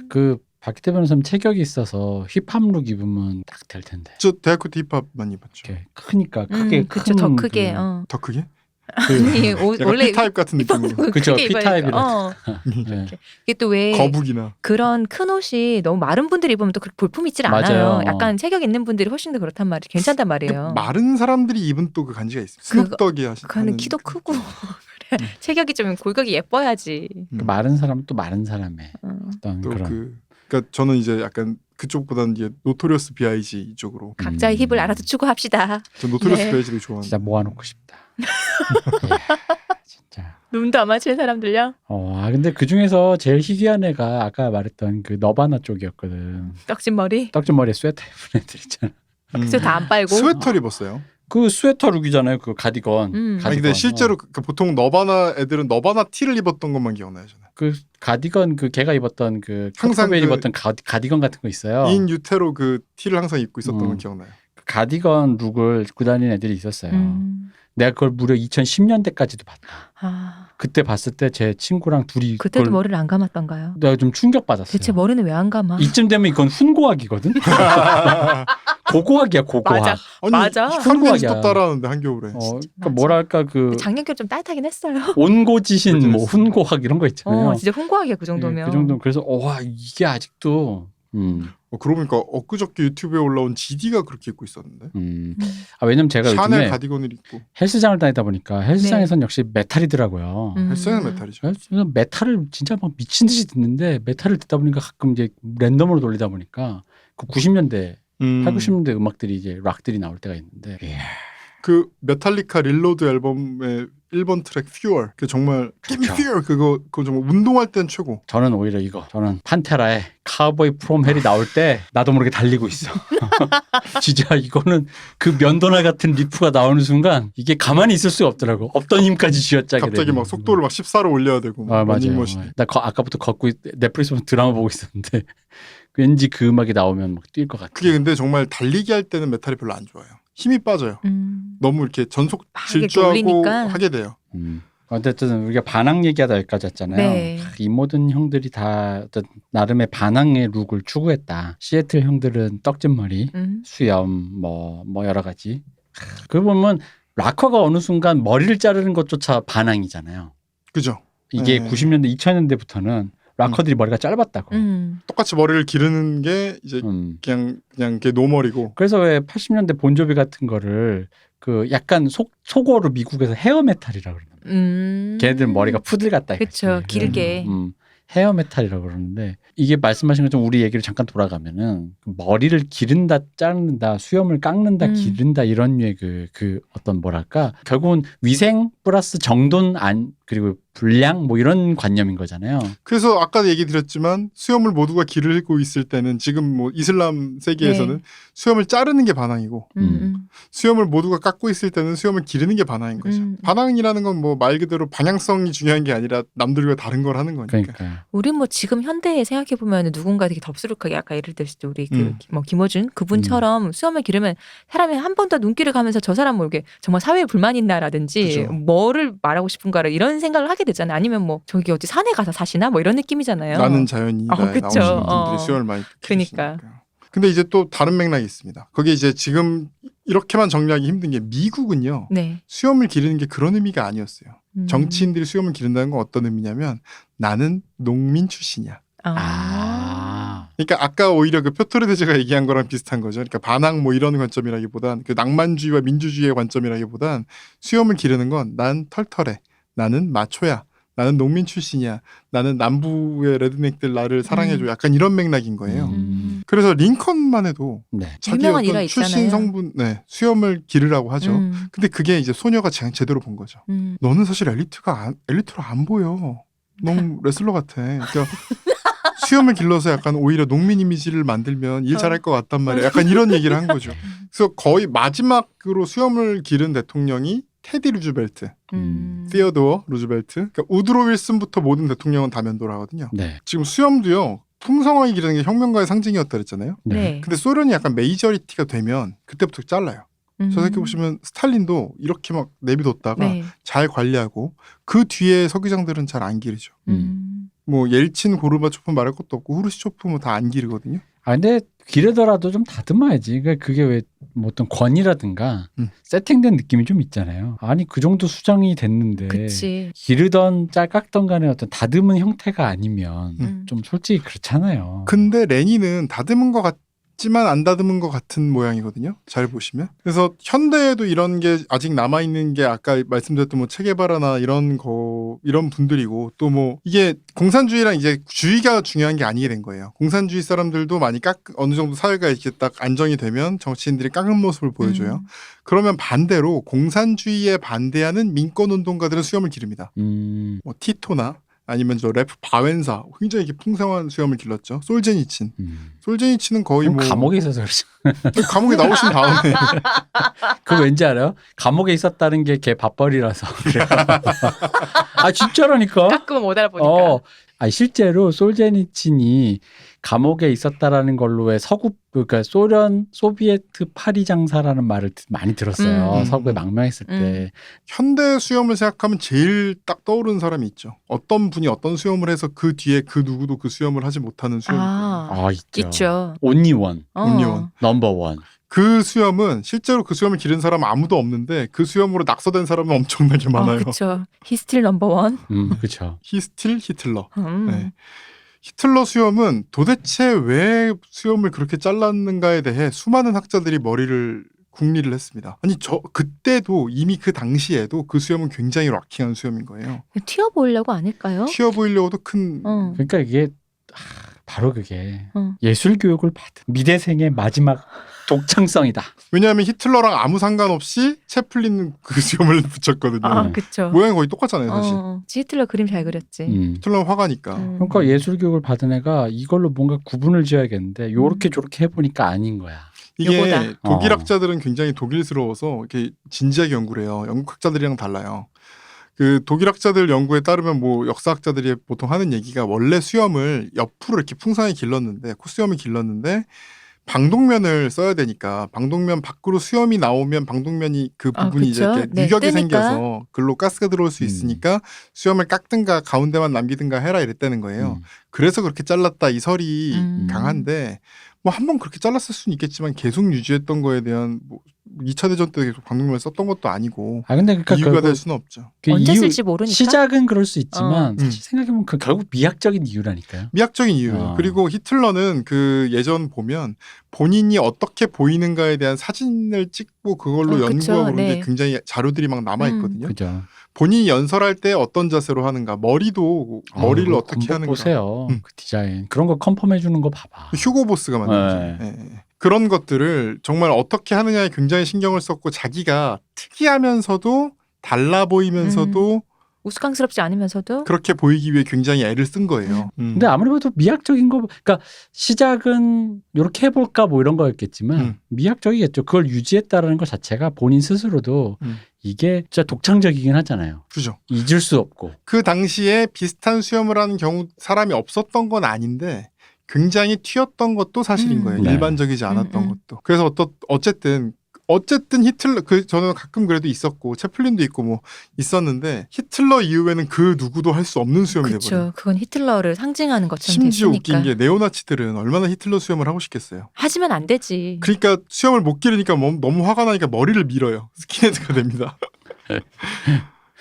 그 박기태 변호사님 체격이 있어서 힙합 룩 입으면 딱 될 텐데. 저 대학교 때 힙합만 입었죠. 이렇게 크니까 크게 그쵸, 더 크게. 더 크게? 아니, 약간 원래 P타입 같은 느낌으로. 그쵸, 크게 입어야 P타입이라. 되니까. 네. 이게 또 왜 거북이나. 그런 큰 옷이 너무 마른 분들이 입으면 또 그렇게 볼품 있질 맞아요. 않아요. 약간 체격 있는 분들이 훨씬 더 그렇단 말이에요. 괜찮단 말이에요. 마른 사람들이 입은 또 그 간지가 있어요. 스눕덕이 그거는 키도 크고 그래. 체격이 좀 골격이 예뻐야지. 그 마른 사람 또 마른 사람의 어떤 또 그런. 그러니까 저는 이제 약간 그쪽보다는 이제 노토리어스 B.I.G 이쪽으로. 각자의 힙을 알아서 추구합시다. 저 노토리어스 네. B.I.G를 좋아하는. 진짜 모아놓고 싶다. 진짜. 눈도 안 맞히는 사람들요? 근데 그 중에서 제일 희귀한 애가 아까 말했던 그 너바나 쪽이었거든. 떡진 머리? 떡진 머리에 스웨터 입은 애들 있잖아. 그래서 다 안 빨고. 스웨터를 입었어요. 그 스웨터 룩이잖아요. 그 가디건. 음. 아니 근데 실제로 그 보통 너바나 애들은 너바나 티를 입었던 것만 기억나요 저는. 그 가디건 그 걔가 입었던 그 항상 커트베일 그 입었던 가디건 같은 거 있어요. 인 유테로 그 티를 항상 입고 있었던 건 기억나요. 그 가디건 룩을 입고 다니는 애들이 있었어요. 내가 그걸 무려 2010년대까지도 봤다. 아, 그때 봤을 때 제 친구랑 둘이 그때도 그걸 머리를 안 감았던가요? 내가 좀 충격받았어요. 대체 머리는 왜 안 감아? 이쯤 되면 이건 훈고학이거든. 고고학이야 고고학. 맞아. 아니 맞아. 한국에서 한국이야. 또 따라하는데 한겨울에. 그러니까 맞아. 뭐랄까 그 작년께 좀 따뜻하긴 했어요. 온고지신 뭐 훈고학 이런 거 있잖아요. 진짜 훈고하기야 그 정도면. 그 정도 그래서 와 이게 아직도 그러고 보니까 엊그저께 유튜브에 올라온 GD가 그렇게 입고 있었는데. 왜냐면 제가 샤넬 요즘에 가디건을 입고. 헬스장을 다니다 보니까 헬스장에선 역시 메탈이더라고요. 헬스장은 메탈이죠. 그래서 메탈을 진짜 막 미친 듯이 듣는데 메탈을 듣다 보니까 가끔 이제 랜덤으로 돌리다 보니까 그 90년대, 8, 90년대 음악들이 이제 락들이 나올 때가 있는데 그 메탈리카 릴로드 앨범의 1번 트랙 Fuel 그 정말 Give me Fuel 그거 정말 운동할 땐 최고. 저는 오히려 저는 판테라의 카우보이 프롬 헬이 나올 때 나도 모르게 달리고 있어. 진짜 이거는 그 면도날 같은 리프가 나오는 순간 이게 가만히 있을 수가 없더라고. 없던 힘까지 쥐어짜게 되고. 갑자기 막 속도를 막 14로 올려야 되고. 맞아요. 러닝머신. 나 아까부터 넷플릭스 보면 드라마 보고 있었는데 왠지 그 음악이 나오면 막 뛸 것 같아. 그게 근데 정말 달리기 할 때는 메탈이 별로 안 좋아요. 힘이 빠져요. 너무 이렇게 전속 질주하고 올리니까. 하게 돼요. 어쨌든 우리가 반항 얘기하다 여기까지 했잖아요. 네. 이 모든 형들이 다 어떤 나름의 반항의 룩을 추구했다. 시애틀 형들은 떡진머리, 수염, 뭐 여러 가지. 그 보면 락커가 어느 순간 머리를 자르는 것조차 반항이잖아요. 그죠? 이게 네. 90년대, 2000년대부터는 락커들이 머리가 짧았다고. 똑같이 머리를 기르는 게 이제 그냥 그게 노멀이고. 그래서 왜 80년대 본조비 같은 거를 그 약간 속어로 미국에서 헤어 메탈이라고 그러는 걔네들 머리가 푸들 같다. 그렇죠. 길게. 헤어 메탈이라고 그러는데 이게 말씀하신 것처럼 우리 얘기를 잠깐 돌아가면은 머리를 기른다, 자른다, 수염을 깎는다, 기른다 이런 류의 그 어떤 뭐랄까 결국은 위생 플러스 정돈 그리고 불량 뭐 이런 관념인 거잖아요. 그래서 아까 얘기 드렸지만 수염을 모두가 기르고 있을 때는 지금 뭐 이슬람 세계에서는 네. 수염을 자르는 게 반항이고 수염을 모두가 깎고 있을 때는 수염을 기르는 게 반항인 거죠. 반항이라는 건 뭐 말 그대로 방향성이 중요한 게 아니라 남들과 다른 걸 하는 거니까. 그러니까. 우리 뭐 지금 현대에 생각해 보면 누군가 되게 덥수룩하게 아까 예를 들었을 때 우리 뭐 김어준 음. 그분처럼 수염을 기르면 사람이 한 번 더 눈길을 가면서 저 사람 뭐 이렇게 정말 사회에 불만 있나라든지 그죠. 뭐를 말하고 싶은가를 이런 생각을 하게 되잖아요. 아니면 뭐 저기 어디 산에 가서 사시나 뭐 이런 느낌이잖아요. 나는 자연이다 그쵸. 나오시는 분들이 수염을 많이 그러니까. 기르시니까. 근데 이제 또 다른 맥락이 있습니다. 거기에 이제 지금 이렇게만 정리하기 힘든 게 미국은요. 네. 수염을 기르는 게 그런 의미가 아니었어요. 정치인들이 수염을 기른다는 건 어떤 의미냐면 나는 농민 출신이야. 그러니까 아까 오히려 그 표토르데즈가 얘기한 거랑 비슷한 거죠. 그러니까 반항 뭐 이런 관점이라기보단 그 낭만주의와 민주주의의 관점이라기보단 수염을 기르는 건 난 털털해. 나는 마초야. 나는 농민 출신이야. 나는 남부의 레드넥들 나를 사랑해줘. 약간 이런 맥락인 거예요. 그래서 링컨만 해도 네. 자기 유명한 일화 어떤 출신 있잖아요. 성분, 수염을 기르라고 하죠. 근데 그게 이제 소녀가 제대로 본 거죠. 너는 사실 엘리트로 안 보여. 너무 레슬러 같아. 그러니까 수염을 길러서 약간 오히려 농민 이미지를 만들면 일 잘할 것 같단 말이야. 약간 이런 얘기를 한 거죠. 그래서 거의 마지막으로 수염을 기른 대통령이 테디 루즈벨트, 티어도어 루즈벨트. 그러니까 우드로 윌슨부터 모든 대통령은 다 면도를 하거든요. 네. 지금 수염도요. 풍성하게 기르는 게 혁명가의 상징이었다 그랬잖아요. 네. 근데 소련이 약간 메이저리티가 되면 그때부터 잘라요. 저 생각해보시면 스탈린도 이렇게 막 내비뒀다가 네. 잘 관리하고 그 뒤에 서기장들은 잘 안 기르죠. 뭐 옐친, 고르바초프 말할 것도 없고 후르시초프 뭐 다 안 기르거든요. 아 근데 기르더라도 좀 다듬어야지. 그러니까 그게 왜 뭐 어떤 권위라든가 세팅된 느낌이 좀 있잖아요. 아니 그 정도 수장이 됐는데 그치. 기르던 짤 깎던 간에 어떤 다듬은 형태가 아니면 좀 솔직히 그렇잖아요. 근데 레니는 다듬은 것 같지만 안 다듬은 것 같은 모양이거든요. 잘 보시면. 그래서 현대에도 이런 게 아직 남아 있는 게 아까 말씀드렸던 뭐 체게바라나 이런 분들이고 또 뭐 이게 공산주의랑 이제 주의가 중요한 게 아니게 된 거예요. 공산주의 사람들도 많이 어느 정도 사회가 이렇게 딱 안정이 되면 정치인들이 깎은 모습을 보여줘요. 그러면 반대로 공산주의에 반대하는 민권 운동가들은 수염을 기릅니다. 뭐 티토나 아니면 저 레프 바웬사 굉장히 이렇게 풍성한 수염을 길렀죠. 솔제니친. 솔제니친은 거의 뭐 감옥에 있어서 그렇죠. 감옥에 나오신 다음에 그 왠지 알아요? 감옥에 있었다는 게 걔 밥벌이라서 그래요. 아 진짜라니까. 가끔은 못 알아보니까. 아 실제로 솔제니친이 감옥에 있었다라는 걸로의 그러니까 소비에트 파리 장사라는 말을 많이 들었어요. 서구에 망명했을 때. 현대 수염을 생각하면 제일 딱 떠오르는 사람이 있죠. 어떤 분이 어떤 수염을 해서 그 뒤에 그 누구도 그 수염을 하지 못하는 수염이 있거든요. 있죠. 온리원, 온리원, 넘버원. 그 수염은 실제로 그 수염을 기른 사람은 아무도 없는데 그 수염으로 낙서된 사람은 엄청나게 많아요. 그렇죠. 히스틸 넘버원. 그렇죠. 히스틸 히틀러. 네. 히틀러 수염은 도대체 왜 수염을 그렇게 잘랐는가에 대해 수많은 학자들이 머리를 궁리를 했습니다. 아니 그때도 이미 그 당시에도 그 수염은 굉장히 락킹한 수염인 거예요. 튀어 보이려고 아닐까요? 튀어 보이려고도 큰. 그러니까 이게 바로 그게 예술 교육을 받은 미대생의 마지막 독창성이다. 왜냐하면 히틀러랑 아무 상관없이 채플린 그 수염을 붙였거든요. 그렇죠. 모양이 거의 똑같잖아요, 사실. 히틀러 그림 잘 그렸지. 히틀러는 화가니까. 그러니까 예술 교육을 받은 애가 이걸로 뭔가 구분을 지어야겠는데 요렇게 저렇게 해보니까 아닌 거야. 이게 요거다. 독일 학자들은 굉장히 독일스러워서 이렇게 진지하게 연구를 해요. 영국 학자들이랑 달라요. 그 독일 학자들 연구에 따르면 뭐 역사학자들이 보통 하는 얘기가 원래 수염을 옆으로 이렇게 풍성하게 길렀는데 콧수염을 길렀는데 방독면을 써야 되니까 방독면 밖으로 수염이 나오면 방독면이 그 부분이 이제 이렇게 유격이 생겨서 글로 가스가 들어올 수 있으니까 수염을 깎든가 가운데만 남기든가 해라 이랬다는 거예요. 그래서 그렇게 잘랐다 이 설이 강한데 뭐 한 번 그렇게 잘랐을 수는 있겠지만 계속 유지했던 거에 대한 뭐 2차 대전 때 계속 방독면을 썼던 것도 아니고 근데 그러니까 이유가 될 수는 없죠. 언제 쓸지 모르니까. 시작은 그럴 수 있지만 사실 생각해보면 그 결국 미학적인 이유라니까요. 미학적인 이유예요. 그리고 히틀러는 그 예전 보면 본인이 어떻게 보이는가에 대한 사진을 찍고 그걸로 연구하고 그런 게 굉장히 자료들이 막 남아있거든요. 그죠. 본인이 연설할 때 어떤 자세로 하는가, 머리를 어떻게 하는가. 보세요. 그 디자인. 그런 거 컨펌해 주는 거 봐봐. 휴고 보스가 만든 거죠. 네. 그런 것들을 정말 어떻게 하느냐에 굉장히 신경을 썼고 자기가 특이하면서도 달라 보이면서도 우스꽝스럽지 않으면서도 그렇게 보이기 위해 굉장히 애를 쓴 거예요. 근데 아무래도 미학적인 거, 그러니까 시작은 이렇게 해볼까 뭐 이런 거였겠지만 미학적이겠죠. 그걸 유지했다라는 것 자체가 본인 스스로도 이게 진짜 독창적이긴 하잖아요. 그죠. 잊을 수 없고. 그 당시에 비슷한 수염을 하는 경우 사람이 없었던 건 아닌데 굉장히 튀었던 것도 사실인 거예요. 일반적이지 않았던 것도. 그래서 어쨌든 히틀러 저는 가끔 그래도 있었고 채플린도 있고 뭐 있었는데 히틀러 이후에는 그 누구도 할 수 없는 수염이 돼버려요. 그렇죠. 그건 히틀러를 상징하는 것처럼 심지어 됐으니까. 웃긴 게 네오나치들은 얼마나 히틀러 수염을 하고 싶겠어요. 하지만 안 되지. 그러니까 수염을 못 기르니까 너무 화가 나니까 머리를 밀어요. 스킨헤드가 됩니다.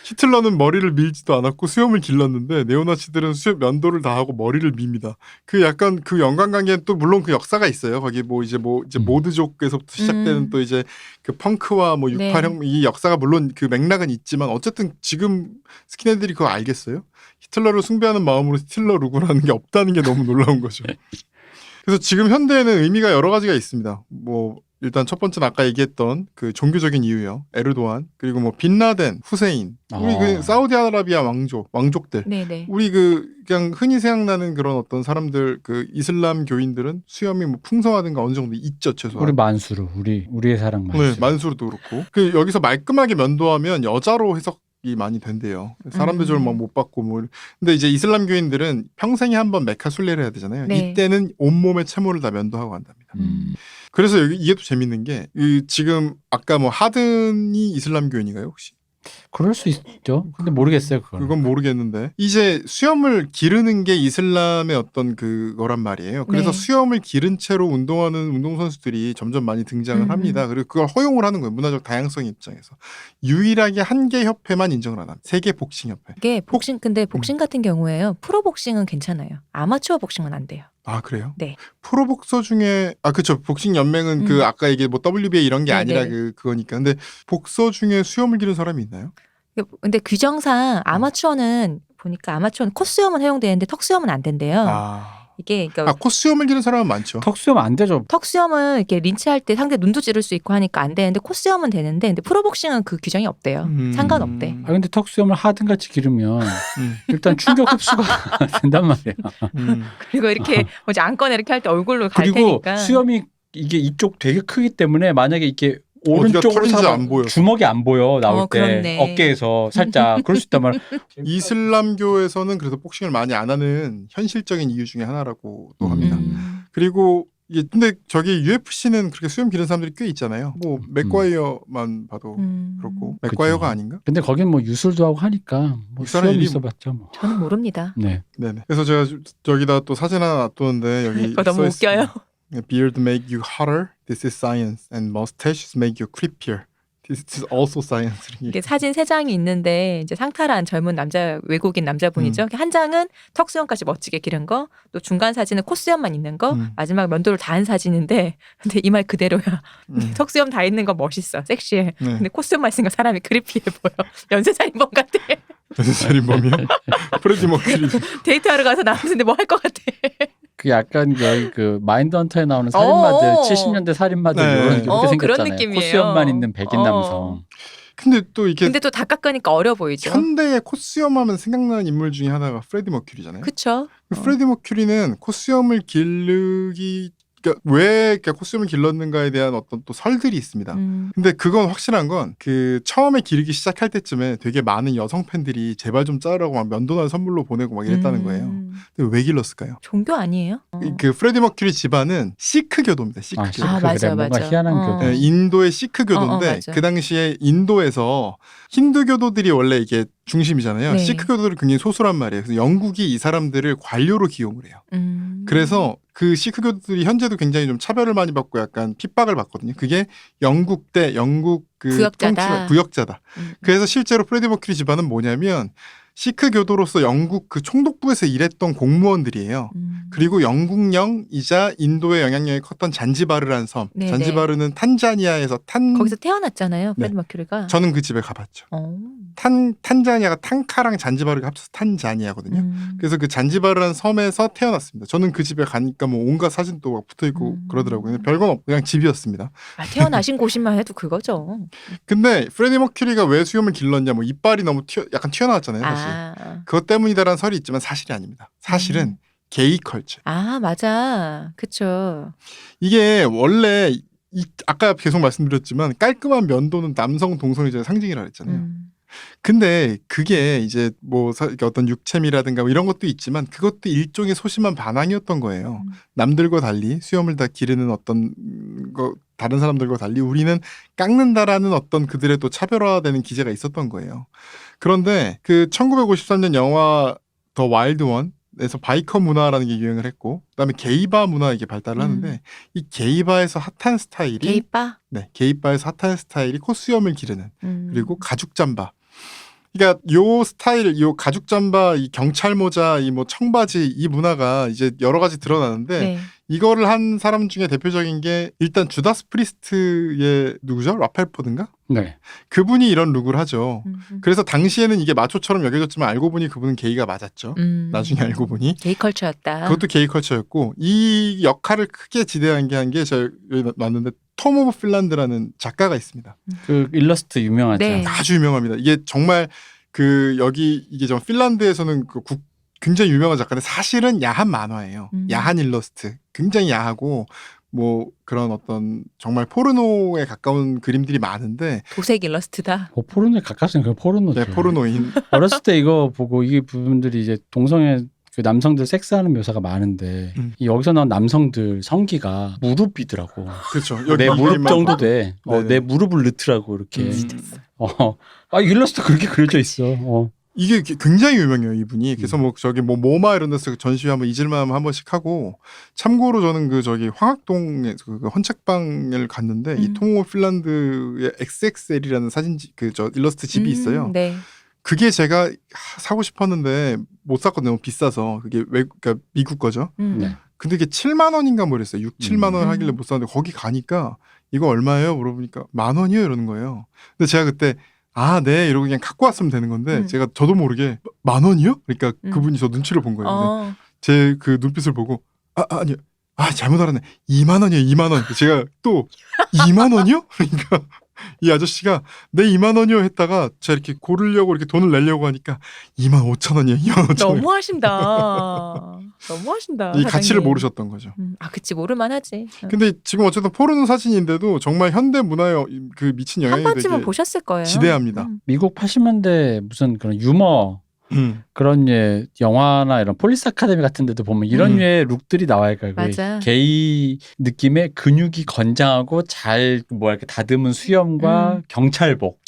히틀러는 머리를 밀지도 않았고 수염을 길렀는데 네오나치들은 수염 면도를 다 하고 머리를 밉니다. 그 약간 그 연관관계는 또 물론 그 역사가 있어요. 거기 이제 모드족에서부터 시작되는 또 이제 그 펑크와 뭐 68형 이 역사가 물론 그 맥락은 있지만 어쨌든 지금 스킨헤드들이 그거 알겠어요? 히틀러를 숭배하는 마음으로 히틀러 룩을 하는 게 없다는 게 너무 놀라운 거죠. 그래서 지금 현대에는 의미가 여러 가지가 있습니다. 뭐 일단 첫 번째는 아까 얘기했던 그 종교적인 이유요. 에르도안 그리고 뭐 빈라덴, 후세인, 우리 그 사우디아라비아 왕족들, 네네. 우리 그 그냥 흔히 생각나는 그런 어떤 사람들 그 이슬람 교인들은 수염이 뭐 풍성하든가 어느 정도 있죠 최소한. 우리 만수르, 우리의 사랑 만수르. 네, 만수르도 그렇고. 그 여기서 말끔하게 면도하면 여자로 해석이 많이 된대요. 사람들 좀 막 못 받고 뭐. 근데 이제 이슬람 교인들은 평생에 한 번 메카 순례를 해야 되잖아요. 네. 이때는 온몸의 채모를 다 면도하고 간답니다. 그래서 여기 이게 또 재밌는 게 지금 아까 뭐 하든이 이슬람 교인인가요 혹시? 그럴 수 있죠. 근데 모르겠어요 그건 모르겠는데 이제 수염을 기르는 게 이슬람의 어떤 그거란 말이에요. 그래서 네. 수염을 기른 채로 운동하는 운동선수들이 점점 많이 등장을 합니다. 그리고 그걸 허용을 하는 거예요. 문화적 다양성 입장에서. 유일하게 한 개 협회만 인정을 안 합니다. 세계 복싱 협회. 이게 복싱 근데 복싱 같은 경우에요. 프로 복싱은 괜찮아요. 아마추어 복싱은 안 돼요. 아 그래요? 네. 프로복서 중에 그쵸 복싱 연맹은 그 아까 얘기 뭐 WBA 이런 게 네네. 아니라 그거니까. 근데 복서 중에 수염을 기른 사람이 있나요? 근데 규정상 아마추어는 보니까 아마추어는 콧수염은 허용되는데 턱수염은 안 된대요. 이게 그러니까 콧수염을 기른 사람은 많죠. 턱수염 안 되죠. 턱수염은 이렇게 린치할 때 상대 눈도 찌를 수 있고 하니까 안 되는데 콧수염은 되는데 근데 프로복싱은 그 규정이 없대요. 상관없대. 근데 턱수염을 하든같이 기르면 일단 충격 흡수가 된단 말이야. 그리고 이렇게 뭐지 안거나 이렇게 할 때 얼굴로 갈 그리고 테니까. 수염이 이게 이쪽 되게 크기 때문에 만약에 이렇게 어디가 오른쪽으로 털인지 안 보여. 주먹이 안 보여 나올 때 그렇네. 어깨에서 살짝 그럴 수 있단 말이야. 이슬람교에서는 그래서 복싱을 많이 안 하는 현실적인 이유 중에 하나라고도 합니다. 그리고 근데 저기 UFC는 그렇게 수염 기른 사람들이 꽤 있잖아요. 뭐 맥과이어만 봐도 그렇고 맥과이어가 그쵸. 아닌가? 근데 거긴 뭐 유술도 하고 하니까 뭐 이 사람 수염 일이 있어봤자 뭐. 저는 모릅니다. 네. 네네. 그래서 제가 저기다 또 사진 하나 놔뒀는데 여기 그거 너무 웃겨요. Beard make you hotter. This is science. And mustaches make you creepier. This is also science. 이게 사진 3장이 있는데 이제 상탈한 젊은 남자 외국인 남자분이죠. 한 장은 턱수염까지 멋지게 기른 거, 또 중간 사진은 콧수염만 있는 거, 마지막 면도를 다 한 사진인데 근데 이 말 그대로야. 턱수염 다 있는 거 멋있어, 섹시해. 네. 근데 콧수염만 있으니까 사람이 크리피해 보여. 연쇄살인범 같아. 연쇄살인범이요? 프레디 머큐리. 데이트하러 가서 나왔는데 뭐 할 것 같아. 그 약간 여기 그 마인드헌터에 나오는 살인마들, 70년대 살인마들 네. 이렇게 그런 생겼잖아요. 느낌이에요. 콧수염만 있는 백인 남성. 근데 또 이게 근데 또 다 깎으니까 어려 보이죠. 현대의 콧수염 하면 생각나는 인물 중에 하나가 프레디 머큐리잖아요. 그쵸? 프레디 머큐리는 콧수염을 기르기 그러니까 왜 콧수염을 길렀는가에 대한 어떤 또 설들이 있습니다. 근데 그건 확실한 건 그 처음에 기르기 시작할 때쯤에 되게 많은 여성 팬들이 제발 좀 자르라고 막 면도날 선물로 보내고 막 이랬다는 거예요. 근데 왜 길렀을까요? 종교 아니에요? 그 프레디 머큐리 집안은 시크 교도입니다. 시크 교도. 시크, 맞아요, 그래. 뭔가 맞아요. 희한한 교도. 네, 인도의 시크 교도인데 맞아. 그 당시에 인도에서 힌두 교도들이 원래 이게 중심이잖아요. 네. 시크 교도들은 굉장히 소수란 말이에요. 그래서 영국이 이 사람들을 관료로 기용을 해요. 그래서 그 시크 교도들이 현재도 굉장히 좀 차별을 많이 받고 약간 핍박을 받거든요. 그게 영국 때 영국 그 부역자다. 부역자다. 그래서 실제로 프레디 머큐리 집안은 뭐냐면 시크 교도로서 영국 그 총독부에서 일했던 공무원들이에요. 그리고 영국령이자 인도의 영향력이 컸던 잔지바르라는 섬. 네네. 잔지바르는 탄자니아에서 거기서 태어났잖아요. 네. 프레디 머큐리가. 저는 그 집에 가봤죠. 탄자니아가 탄카랑 잔지바르가 합쳐서 탄자니아거든요. 그래서 그 잔지바르라는 섬에서 태어났습니다. 저는 그 집에 가니까 뭐 온갖 사진도 막 붙어있고 그러더라고요. 근데 별건 없고 그냥 집이었습니다. 태어나신 곳이만 해도 그거죠. 근데 프레디 머큐리가 왜 수염을 길렀냐, 뭐 이빨이 너무 약간 튀어나왔잖아요, 사실. 그것 때문이다라는 설이 있지만 사실이 아닙니다. 사실은 게이 컬처. 맞아. 그쵸. 이게 원래 아까 계속 말씀드렸지만 깔끔한 면도는 남성 동성애자의 상징이라 그랬잖아요. 근데 그게 이제 뭐 어떤 육체미라든가 뭐 이런 것도 있지만 그것도 일종의 소심한 반항이었던 거예요. 남들과 달리 수염을 다 기르는 어떤 거 다른 사람들과 달리 우리는 깎는다라는 어떤 그들의 또 차별화되는 기제가 있었던 거예요. 그런데 그 1953년 영화 더 와일드 원에서 바이커 문화라는 게 유행을 했고 그다음에 게이바 문화 이게 발달을 하는데 이 게이바에서 핫한 스타일이 게이바? 네, 게이바에서 핫한 스타일이 콧수염을 기르는 그리고 가죽 잠바. 그러니까 요 스타일, 요 가죽 잠바, 이 경찰 모자, 이 뭐 청바지 이 문화가 이제 여러 가지 드러나는데 네. 이거를 한 사람 중에 대표적인 게 일단 주다스 프리스트의 누구죠? 라펠 포드인가? 네. 그분이 이런 룩을 하죠. 그래서 당시에는 이게 마초처럼 여겨졌지만 알고 보니 그분은 게이가 맞았죠. 나중에 알고 보니. 게이 컬처였다. 그것도 게이 컬처였고 이 역할을 크게 지대한 게 제가 여기 놨는데 톰 오브 핀란드라는 작가가 있습니다. 그 일러스트 유명하죠. 네. 아주 유명합니다. 이게 정말 그 여기 이게 정 핀란드에서는 굉장히 유명한 작가인데 사실은 야한 만화예요. 야한 일러스트. 굉장히 야하고 뭐 그런 어떤 정말 포르노에 가까운 그림들이 많은데 도색 일러스트다. 포르노에 가깝으면 그 포르노죠. 네, 포르노인. 어렸을 때 이거 보고 이 부분들이 이제 동성애 그 남성들 섹스하는 묘사가 많은데 이 여기서 나온 남성들 성기가 무릎이더라고. 그렇죠. 내 무릎 이만- 정도 돼. 네네. 내 무릎을 넣더라고 이렇게. 일러스트 그렇게 그려져 있어. 이게 굉장히 유명해요, 이분이. 그래서 뭐 저기 뭐 모마 이런 데서 전시회 한번 잊을만 한 번씩 하고, 참고로 저는 그 저기 황학동에 그 헌책방을 갔는데 이 톰 오브 핀란드의 XXL이라는 그 저 일러스트 집이 있어요. 네. 그게 제가 사고 싶었는데 못 샀거든요. 너무 비싸서. 그게 그러니까 미국 거죠. 네. 근데 이게 7만 원인가 뭐랬어요. 6, 7만 원 하길래 못 샀는데 거기 가니까 이거 얼마예요? 물어보니까 10,000원이요 이러는 거예요. 근데 제가 그때 네 이러고 그냥 갖고 왔으면 되는 건데 제가 저도 모르게 10,000원이요? 그러니까 그분이 저 눈치를 본 거예요. 제 그 눈빛을 보고 아니요. 잘못 알았네. 2만 원이에요. 2만 원. 제가 또 2만 원이요? 그러니까 이 아저씨가 네 2만 원이요 했다가 제가 이렇게 고르려고 이렇게 돈을 내려고 하니까 25,000원이에요. 25,000원. 너무하신다. 이 가치를 모르셨던 거죠. 그치 모를만하지. 근데 지금 어쨌든 포르노 사진인데도 정말 현대 문화에 그 미친 한 영향이 번쯤은 되게 보셨을 거예요. 지대합니다. 미국 80년대 무슨 그런 유머 그런 류의 영화나 이런 폴리스 아카데미 같은 데도 보면 이런 류의 룩들이 나와요. 맞아. 게이 느낌의 근육이 건장하고 잘 이렇게 다듬은 수염과 경찰복.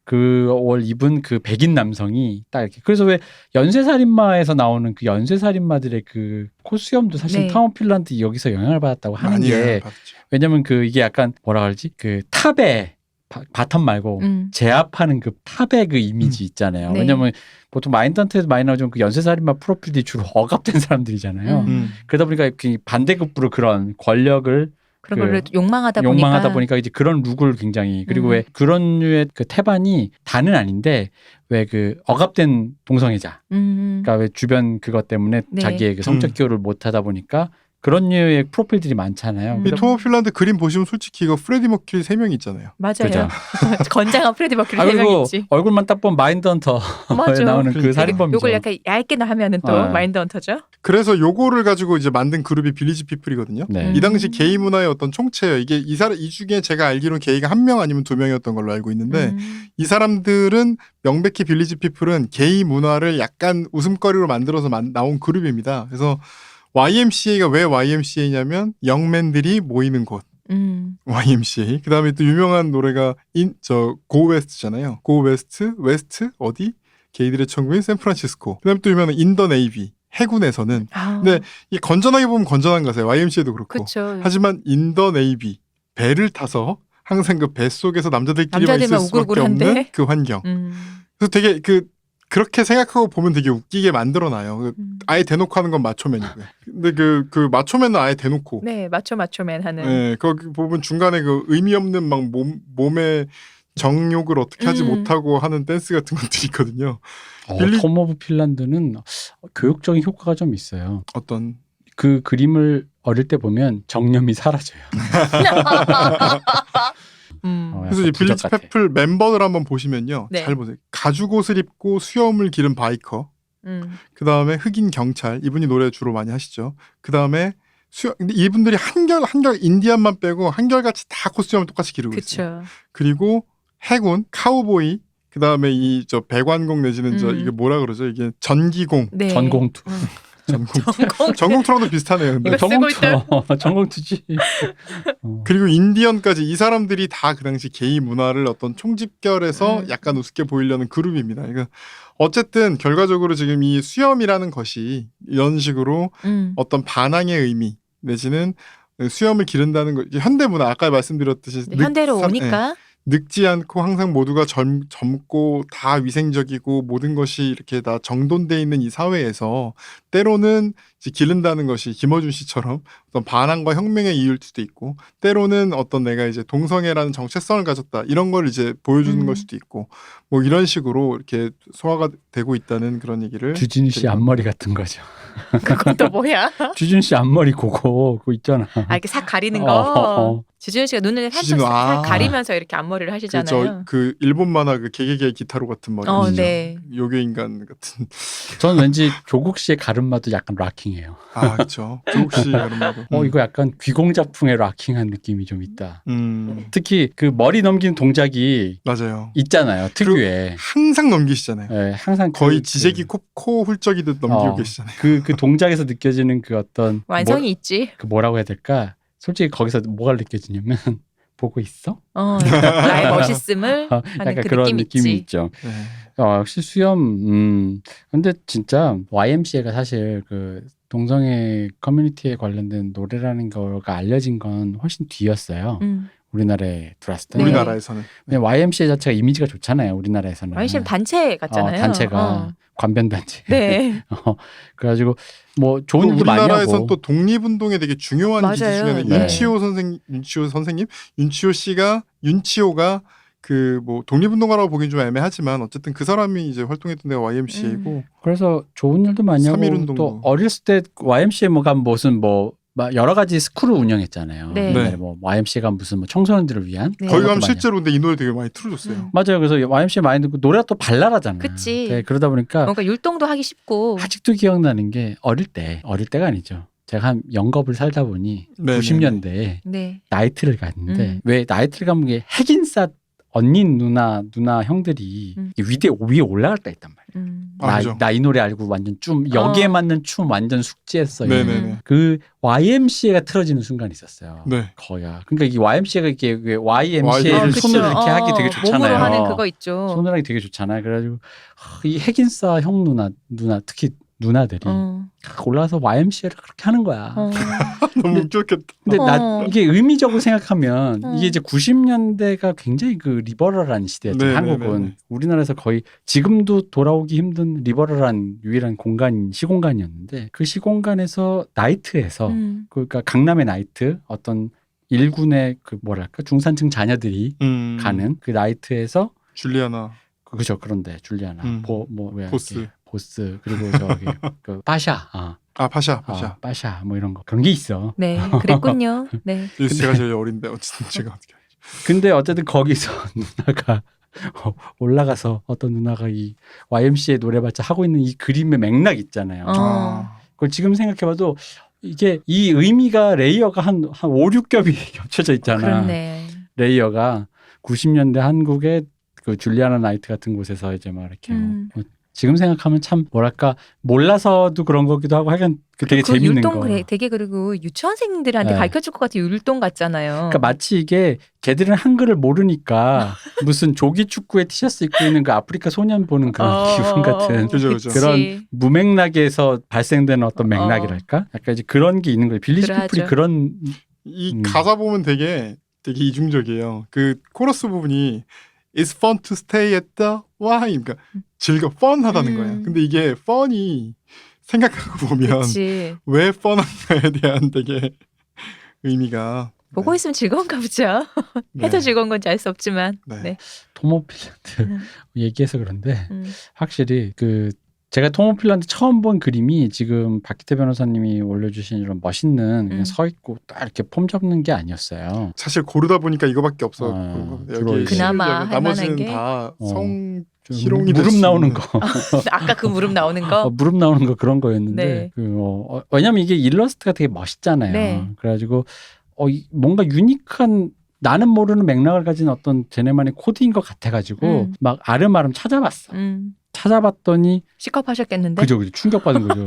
그걸 입은 그 백인 남성이 딱 이렇게. 그래서 왜 연쇄살인마에서 나오는 그 연쇄살인마들의 그 코수염도 사실 네. 톰 오브 핀란드 여기서 영향을 받았다고 하는 많이 게 받았죠. 왜냐면 그 이게 약간 뭐라 그러지? 그 탑에 바텀 말고 제압하는 그 탑의 그 이미지 있잖아요. 네. 왜냐면 보통 마인드헌터에도 많이 나오지만 그 연쇄살인마 프로필들이 주로 억압된 사람들이잖아요. 그러다 보니까 그 반대급부로 그런 권력을 그런 걸 욕망하다 보니까 이제 그런 룩을 굉장히 그리고 왜 그런 류의 그 태반이 다는 아닌데 왜 그 억압된 동성애자 그러니까 왜 주변 그것 때문에 네. 자기의 그 성적 기호를 못 하다 보니까 그런 류의 프로필들이 많잖아요. 이 톰 오브 핀란드 그림 보시면 솔직히 이거 프레디 머큐리 3명 있잖아요. 맞아요. 그죠? 건장한 프레디 머큐리 그리고 3명 있지. 얼굴만 딱 보면 마인드헌터에 맞아. 나오는 그 살인범이죠. 요걸 약간 얇게 하면은 또 마인드 헌터죠. 그래서 요거를 가지고 이제 만든 그룹이 빌리지 피플이거든요. 네. 이 당시 게이 문화의 어떤 총체예요. 이게 이 중에 제가 알기로는 게이가 1명 아니면 2명이었던 걸로 알고 있는데 이 사람들은 명백히 빌리지 피플은 게이 문화를 약간 웃음거리로 만들어서 나온 그룹입니다. 그래서 YMCA가 왜 YMCA냐면 영맨들이 모이는 곳. YMCA. 그다음에 또 유명한 노래가 고 웨스트잖아요. 고 웨스트, 어디? 게이들의 천국인 샌프란시스코. 그다음에 또 유명한 인더 네이비. 해군에서는. 근데 이 건전하게 보면 건전한 거세요. YMCA도 그렇고. 그쵸. 하지만 인더 네이비 배를 타서 항상 그 배 속에서 남자들끼리만 있을 수밖에 우글우글한데? 없는 그 환경. 그래서 되게 그렇게 생각하고 보면 되게 웃기게 만들어놔요. 아예 대놓고 하는 건 마초맨이고요. 근데 그 마초맨은 아예 대놓고. 네, 마초맨 하는. 네, 거기 보면 중간에 그 의미 없는 막 몸에 정욕을 어떻게 하지 못하고 하는 댄스 같은 것들이 있거든요. 톰 오브 핀란드는 교육적인 효과가 좀 있어요. 어떤? 그 그림을 어릴 때 보면 정념이 사라져요. 그래서 이제 빌리지 페플 멤버들 한번 보시면요. 네. 잘 보세요. 가죽 옷을 입고 수염을 기른 바이커. 그 다음에 흑인 경찰. 이분이 노래 주로 많이 하시죠. 그 다음에 근데 이분들이 한결 인디안만 빼고 한결같이 다 코스튬을 똑같이 기르고 있어요. 그리고 해군, 카우보이. 그 다음에 배관공 내지는 이게 뭐라 그러죠? 이게 전기공. 네. 전공투. 전공투랑도 비슷하네요. 근데. 전공투지. 그리고 인디언까지 이 사람들이 다 그 당시 게이 문화를 어떤 총집결해서 약간 우습게 보이려는 그룹입니다. 그러니까 어쨌든 결과적으로 지금 이 수염이라는 것이 이런 식으로 어떤 반항의 의미 내지는 수염을 기른다는 거 현대 문화 아까 말씀드렸듯이 현대로 오니까 늙지 않고 항상 모두가 젊고 다 위생적이고 모든 것이 이렇게 다 정돈돼 있는 이 사회에서 때로는 이제 기른다는 것이 김어준 씨처럼 어떤 반항과 혁명의 이유일 수도 있고 때로는 어떤 내가 이제 동성애라는 정체성을 가졌다 이런 걸 이제 보여주는 걸 수도 있고 뭐 이런 식으로 이렇게 소화가 되고 있다는 그런 얘기를 주진우 씨 앞머리 같은 거죠. 그건 또 뭐야? 주진우 씨 앞머리 그거 있잖아. 아 이렇게 삭 가리는 거. 주진우 씨가 눈을 살짝 주진우, 살 가리면서 이렇게 앞머리를 하시잖아요. 그 일본 만화 그 개개개 기타로 같은 머리 네. 요괴 인간 같은. 저는 왠지 조국 씨의 가르마도 약간 락킹해요. 아 그렇죠. 조국 씨 가르마도. 이거 약간 귀공자풍의 락킹한 느낌이 좀 있다. 특히 그 머리 넘기는 동작이 맞아요. 있잖아요. 특유의. 항상 넘기시잖아요. 네, 항상 거의 지제기 코 훌쩍이듯 넘기고 계시잖아요. 그 동작에서 느껴지는 그 어떤 완성이 있지. 그 뭐라고 해야 될까? 솔직히 거기서 뭐가 느껴지냐면 보고 있어? 나의 멋있음을 하는 약간 그 그런 느낌이 느낌이 있지. 있죠. 네. 역시 수염. 근데 진짜 YMCA가 사실 그 동성애 커뮤니티에 관련된 노래라는 거가 알려진 건 훨씬 뒤였어요. 우리나라에 들어왔을 때. 네. 우리나라에서는. 네, YMCA 자체가 이미지가 좋잖아요. 우리나라에서는. YMCA 단체 같잖아요. 단체가 관변 단체. 네. 그래가지고 뭐 좋은 일도 많이 하고. 우리나라에선 또 독립운동에 되게 중요한 기지 중에는 네. 윤치호가 그 뭐 독립운동가라고 보기엔 좀 애매하지만 어쨌든 그 사람이 이제 활동했던 데가 YMCA고. 그래서 좋은 일도 많이 하고 3.1운동도. 또 어렸을 때 YMCA가 무슨 뭐 여러 가지 스쿨을 운영했잖아요. 네. 옛날에 뭐 YMCA가 무슨 뭐 청소년들을 위한 네. 거기 가면 많이 실제로 근데 이 노래 되게 많이 틀어줬어요. 맞아요. 그래서 YMCA 많이 듣고 노래가 또 발랄하잖아요. 그치. 네, 그러다 보니까 뭔가 율동도 하기 쉽고. 아직도 기억나는 게 어릴 때가 아니죠. 제가 한 영겁을 살다 보니 네네네. 90년대에 네. 나이트를 갔는데 왜 나이트를 가면 이게 핵인싸 언니 누나 형들이 위에 올라갈 때 있단 말이에요. 그죠. 나 이 노래 알고 완전 여기에 맞는 춤 완전 숙지했어요. 네네네. 그 YMCA가 틀어지는 순간이 있었어요. 네. 거야. 그러니까 이 YMCA가 이게 왜 YMCA를 그쵸. 손으로 이렇게 하기 되게 좋잖아요. 몸으로 하는 그거 있죠. 손으로 하기 되게 좋잖아요. 그래가지고 이 핵인싸 형 누나 특히 누나들이 올라와서 YMCA를 그렇게 하는 거야. 너무 웃겼겠다. 근데 이게 의미적으로 생각하면 이게 이제 90년대가 굉장히 그 리버럴한 시대였죠. 네네네네. 한국은 우리나라에서 거의 지금도 돌아오기 힘든 리버럴한 유일한 시공간이었는데 그 시공간에서 나이트에서 그러니까 강남의 나이트 어떤 일군의 그 뭐랄까 중산층 자녀들이 가는 그 나이트에서 줄리아나. 그죠. 그런데 줄리아나 보스 그리고 저기 그 파샤 파샤. 파샤 뭐 이런 거 그런 게 있어. 네, 그랬군요. 네. 제가 제일 어린데 어쨌든 제가 어떻게 알죠. 근데 어쨌든 거기서 누나가 올라가서 어떤 누나가 이 YMCA 노래발자 하고 있는 이 그림의 맥락 있잖아요. 그걸 지금 생각해봐도 이게 이 의미가 레이어가 한 5, 6겹이 겹쳐져 있잖아. 그렇네. 레이어가 90년대 한국의 그 줄리아나 나이트 같은 곳에서 이제 막 이렇게 지금 생각하면 참 뭐랄까 몰라서도 그런 거기도 하고 하여간 되게 재밌는 율동 거. 되게 그리고 유치원생들한테 네. 가르쳐줄 것 같은 율동 같잖아요. 그러니까 마치 이게 걔들은 한글을 모르니까 무슨 조기 축구에 티셔츠 입고 있는 그 아프리카 소년 보는 그런 기분 같은 그죠. 그런 무맥락에서 발생되는 어떤 맥락이랄까? 약간 이제 그런 게 있는 거예요. 빌리지 피플이 그런 이 가사 보면 되게 이중적이에요. 그 코러스 부분이 It's fun to stay at the Y. 그러니까 펀하다는 거예요. 근데 이게 펀이 생각하고 보면 그치. 왜 펀한가에 대한 되게 의미가 보고 있으면 즐거운가 보죠. 해도 즐거운 건지 알 수 없지만. 네. 톰 호필랜드 얘기해서 그런데 확실히 제가 톰 호필랜드 처음 본 그림이 지금 박기태 변호사님이 올려주신 이런 멋있는 그냥 서 있고 딱 이렇게 폼 잡는 게 아니었어요. 사실 고르다 보니까 이거밖에 없어. 여기 그나마 나머지는 게? 다 희롱이 무릎 나오는 거. 아까 그 무릎 나오는 거? 무릎 나오는 거 그런 거였는데 네. 왜냐면 이게 일러스트가 되게 멋있잖아요. 네. 그래가지고 뭔가 유니크한 나는 모르는 맥락을 가진 어떤 쟤네만의 코드인 것 같아가지고 막 아름아름 찾아봤어. 찾아봤더니 시겁하셨겠는데? 그죠. 충격받은 거죠.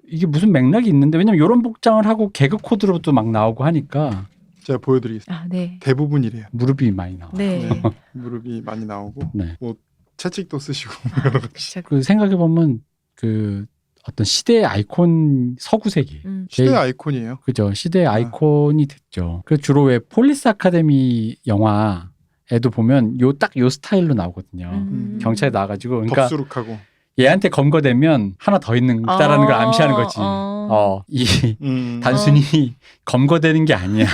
이게 무슨 맥락이 있는데 왜냐면 이런 복장을 하고 개그 코드로도 막 나오고 하니까 제가 보여드리겠습니다. 네. 대부분 이래요. 무릎이 많이 나와요. 네. 무릎이 많이 나오고 네. 뭐 채찍도 쓰시고 여러 가지. 생각해 보면 어떤 시대의 아이콘 서구세기. 시대의 아이콘이에요. 그죠. 시대의 아이콘이 됐죠. 그 주로 왜 폴리스 아카데미 영화에도 보면 요 스타일로 나오거든요. 경찰에 나와가지고 그러니까 덥수룩하고 얘한테 검거되면 하나 더 있는다라는 걸 암시하는 거지. 단순히 검거되는 게 아니야.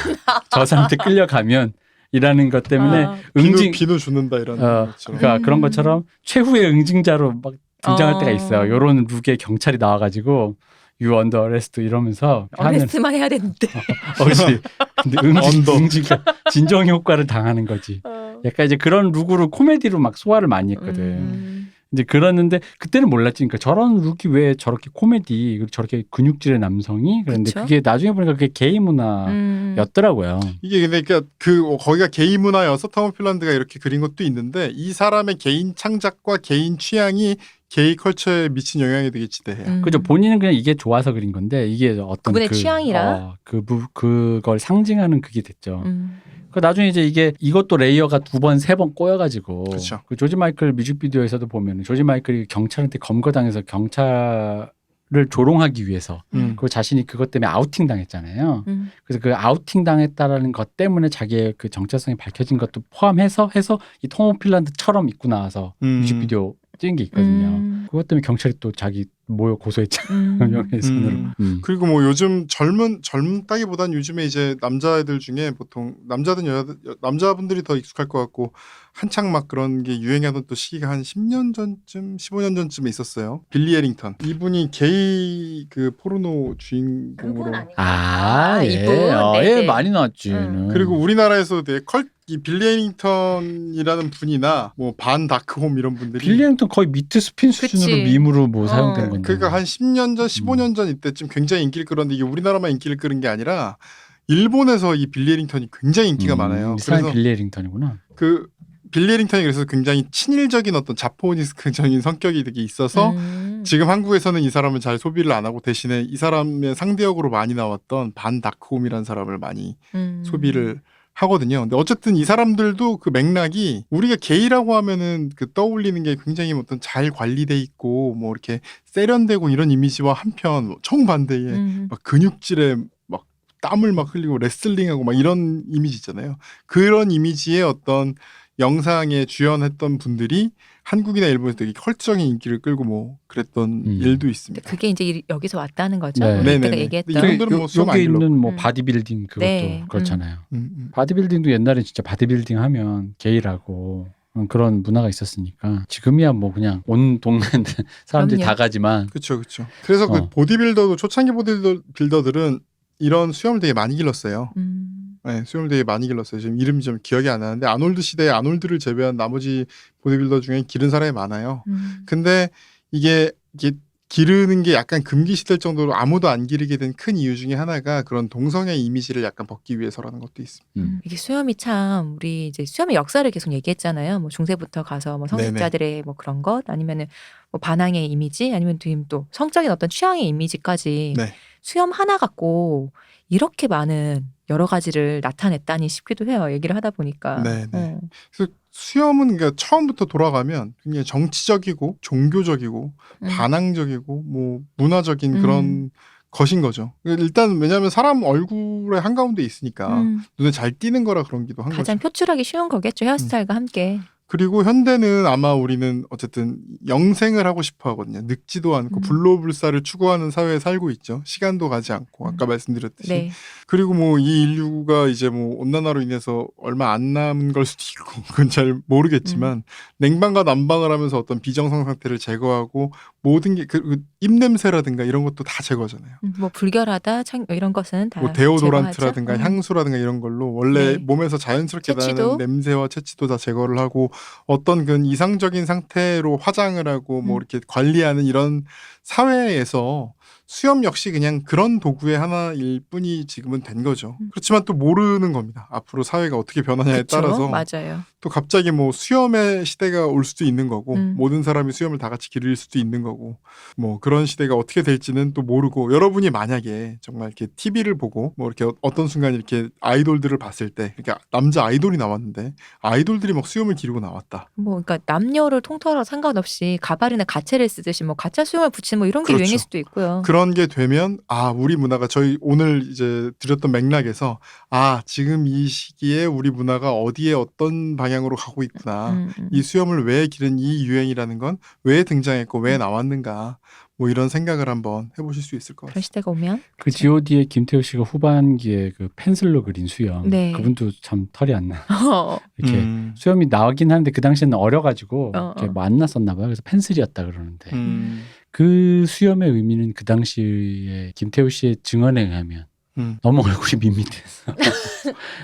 저 사람한테 끌려가면 이라는 것 때문에 비누 죽는다 이런 것처럼. 그러니까 그런 것처럼 최후의 응징자로 막 등장할 때가 있어요. 요런 룩에 경찰이 나와가지고 You under arrest 이러면서 어레스트만 해야 되는데. 그렇지. 근데 응징 진정 효과를 당하는 거지. 약간 이제 그런 룩으로 코미디로 막 소화를 많이 했거든. 이제 그랬는데 그때는 몰랐지. 그러니까 저런 룩이 왜 저렇게 코미디, 저렇게 근육질의 남성이? 그런데 그쵸? 그게 나중에 보니까 그게 게이 문화였더라고요. 이게 그러니까 거기가 게이 문화여서 톰 홀란드가 이렇게 그린 것도 있는데 이 사람의 개인 창작과 개인 취향이 게이 컬처에 미친 영향이 되게 지대해요. 그죠. 본인은 그냥 이게 좋아서 그린 건데 이게 어떤 그분의 취향이라 그걸 상징하는 그게 됐죠. 그 나중에 이제 이것도 레이어가 2번, 3번 꼬여가지고 그쵸. 그 조지 마이클 뮤직비디오에서도 보면 조지 마이클이 경찰한테 검거당해서 경찰을 조롱하기 위해서 그 자신이 그것 때문에 아우팅 당했잖아요. 그래서 그 아우팅 당했다라는 것 때문에 자기의 그 정체성이 밝혀진 것도 포함해서 이 톰 홀란드처럼 입고 나와서 뮤직비디오 찍은 게 있거든요. 그것 때문에 경찰이 또 자기 모욕 고소했잖아요. 명예훼손으로. 그리고 뭐 요즘 젊다기보단 요즘에 이제 남자애들 중에 보통 남자분들이 더 익숙할 것 같고 한창 막 그런 게 유행하던 또 시기가 한 10년 전쯤 15년 전쯤에 있었어요. 빌리 에링턴 이분이 게이 그 포르노 주인공으로 이분 예, 많이 나왔지. 그리고 우리나라에서 이 빌리 에링턴이라는 분이나 뭐 반 다크홈 이런 분들이 빌리 에링턴 거의 미트 스핀 수준으로 밈으로 뭐 사용된 건데. 그러니까 한 10년 전, 15년 전 이때쯤 굉장히 인기를 끌었는데 이게 우리나라만 인기를 끌은 게 아니라 일본에서 이 빌리 에링턴이 굉장히 인기가 많아요. 이 사람이 빌리 에링턴이구나. 그 빌리 에링턴이 그래서 굉장히 친일적인 어떤 자포니스크적인 성격이 되게 있어서 지금 한국에서는 이 사람을 잘 소비를 안 하고 대신에 이 사람의 상대역으로 많이 나왔던 반 다크홈이라는 사람을 많이 소비를 하거든요. 근데 어쨌든 이 사람들도 그 맥락이 우리가 게이라고 하면은 그 떠올리는 게 굉장히 어떤 잘 관리돼 있고 뭐 이렇게 세련되고 이런 이미지와 한편 정반대의 막 근육질에 막 땀을 막 흘리고 레슬링하고 막 이런 이미지 있잖아요. 그런 이미지의 어떤 영상에 주연했던 분들이 한국이나 일본에서 되게 컬트적인 인기를 끌고 뭐 그랬던 일도 있습니다. 그게 이제 여기서 왔다는 거죠. 네. 그때가 얘기했던. 이분들은 뭐 수염 안 여기 길렀고. 있는 뭐 바디빌딩 그것도 네. 그렇잖아요. 바디빌딩도 옛날에 진짜 바디빌딩 하면 게이라고 그런 문화가 있었으니까 지금이야 뭐 그냥 온 동네 사람들이 그럼요. 다 가지만 그렇죠. 그래서 그 보디빌더도 초창기 보디빌더들은 이런 수염을 되게 많이 길렀어요. 네, 수염을 되게 많이 길렀어요. 지금 이름이 좀 기억이 안 나는데 아놀드 시대에 아놀드를 제외한 나머지 보디빌더 중에 기른 사람이 많아요. 근데 이게 기르는 게 약간 금기시될 정도로 아무도 안 기르게 된 큰 이유 중에 하나가 그런 동성애 이미지를 약간 벗기 위해서라는 것도 있습니다. 이게 수염이 참 우리 이제 수염의 역사를 계속 얘기했잖아요. 뭐 중세부터 가서 뭐 성직자들의 뭐 그런 것 아니면은 뭐 반항의 이미지 아니면 또 성적인 어떤 취향의 이미지까지 네. 수염 하나 갖고 이렇게 많은 여러 가지를 나타냈다니 싶기도 해요. 얘기를 하다 보니까. 네. 그래서 수염은 그러니까 처음부터 돌아가면 굉장히 정치적이고 종교적이고 반항적이고 뭐 문화적인 그런 것인 거죠. 일단 왜냐하면 사람 얼굴의 한가운데 있으니까 눈에 잘 띄는 거라 그런기도 한 가장 거죠. 표출하기 쉬운 거겠죠. 헤어스타일과 함께. 그리고 현대는 아마 우리는 어쨌든 영생을 하고 싶어 하거든요. 늙지도 않고 불로불사를 추구하는 사회에 살고 있죠. 시간도 가지 않고 아까 말씀드렸듯이. 네. 그리고 뭐 이 인류가 이제 뭐 온난화로 인해서 얼마 안 남은 걸 수도 있고 그건 잘 모르겠지만 냉방과 난방을 하면서 어떤 비정상 상태를 제거하고 모든 게 그 입냄새라든가 이런 것도 다 제거잖아요. 뭐 불결하다 이런 것은 다 뭐 데오도란트라든가 제거하죠. 향수라든가 이런 걸로 원래 네. 몸에서 자연스럽게 채취도? 나는 냄새와 채취도 다 제거를 하고 어떤 그 이상적인 상태로 화장을 하고 뭐 이렇게 관리하는 이런 사회에서 수염 역시 그냥 그런 도구의 하나일 뿐이 지금은 된 거죠. 그렇지만 또 모르는 겁니다. 앞으로 사회가 어떻게 변하냐에 그쵸? 따라서 맞아요. 또 갑자기 뭐 수염의 시대가 올 수도 있는 거고 모든 사람이 수염을 다 같이 기를 수도 있는 거고 뭐 그런 시대가 어떻게 될지는 또 모르고 여러분이 만약에 정말 이렇게 TV를 보고 뭐 이렇게 어떤 순간 이렇게 아이돌들을 봤을 때 그러니까 남자 아이돌이 나왔는데 아이돌들이 막 수염을 기르고 나왔다. 뭐 그러니까 남녀를 통틀어 상관없이 가발이나 가채를 쓰듯이 뭐 가짜 수염을 붙이는 뭐 이런 게 그렇죠. 유행일 수도 있고요. 그런 게 되면 우리 문화가 저희 오늘 이제 드렸던 맥락에서 지금 이 시기에 우리 문화가 어디에 어떤 방향으로 가고 있구나. 이 수염을 왜 기른 이 유행이라는 건 왜 등장했고 왜 나왔는가. 뭐 이런 생각을 한번 해보실 수 있을 것 그런 같아요. 시대가 오면 그 G.O.D의 김태우 씨가 후반기에 그 펜슬로 그린 수염, 네. 그분도 참 털이 안 나. 어. 이렇게 수염이 나긴 하는데 그 당시에는 어려가지고 이렇게 어. 뭐 안 났었나 봐요. 그래서 펜슬이었다 그러는데 음. 그 수염의 의미는 그 당시에 김태우 씨의 증언에 의하면 너무 얼굴이 밋밋해서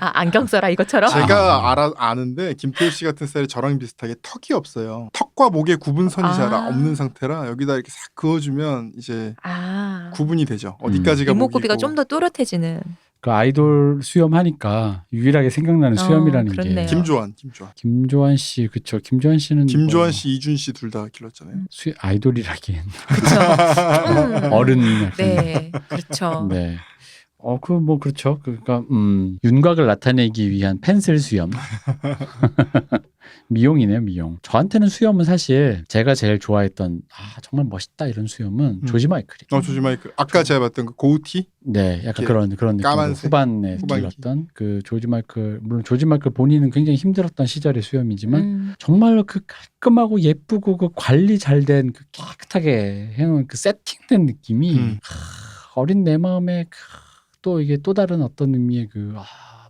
안경 써라 이것처럼? 제가 아는데 김태우 씨 같은 스타일이 저랑 비슷하게 턱이 없어요. 턱과 목에 구분선이 잘 없는 상태라 여기다 이렇게 싹 그어주면 이제 구분이 되죠. 어디까지가 이목구비가 목이고. 좀 더 또렷해지는. 그 아이돌 수염 하니까 유일하게 생각나는 수염이라는 그렇네요. 게 김조한 씨, 그쵸. 김조한 씨는 김조한 씨, 이준 씨 둘 다 길렀잖아요. 아이돌이라기엔 그렇죠. 어른 약간. 네, 그렇죠. 네. 그렇죠. 그러니까 윤곽을 나타내기 위한 펜슬 수염. 미용이네요, 미용. 저한테는 수염은 사실 제가 제일 좋아했던 정말 멋있다 이런 수염은 조지 마이클이에요. 조지 마이클. 아까 제가 봤던 그 고우티? 네, 약간 그런 느낌으로 후반에 길렀던 그 조지 마이클. 물론 조지 마이클 본인은 굉장히 힘들었던 시절의 수염이지만 정말로 그 깔끔하고 예쁘고 그 관리 잘 된 그 깨끗하게 해놓은 그 세팅된 느낌이 어린 내 마음에 또 이게 또 다른 어떤 의미의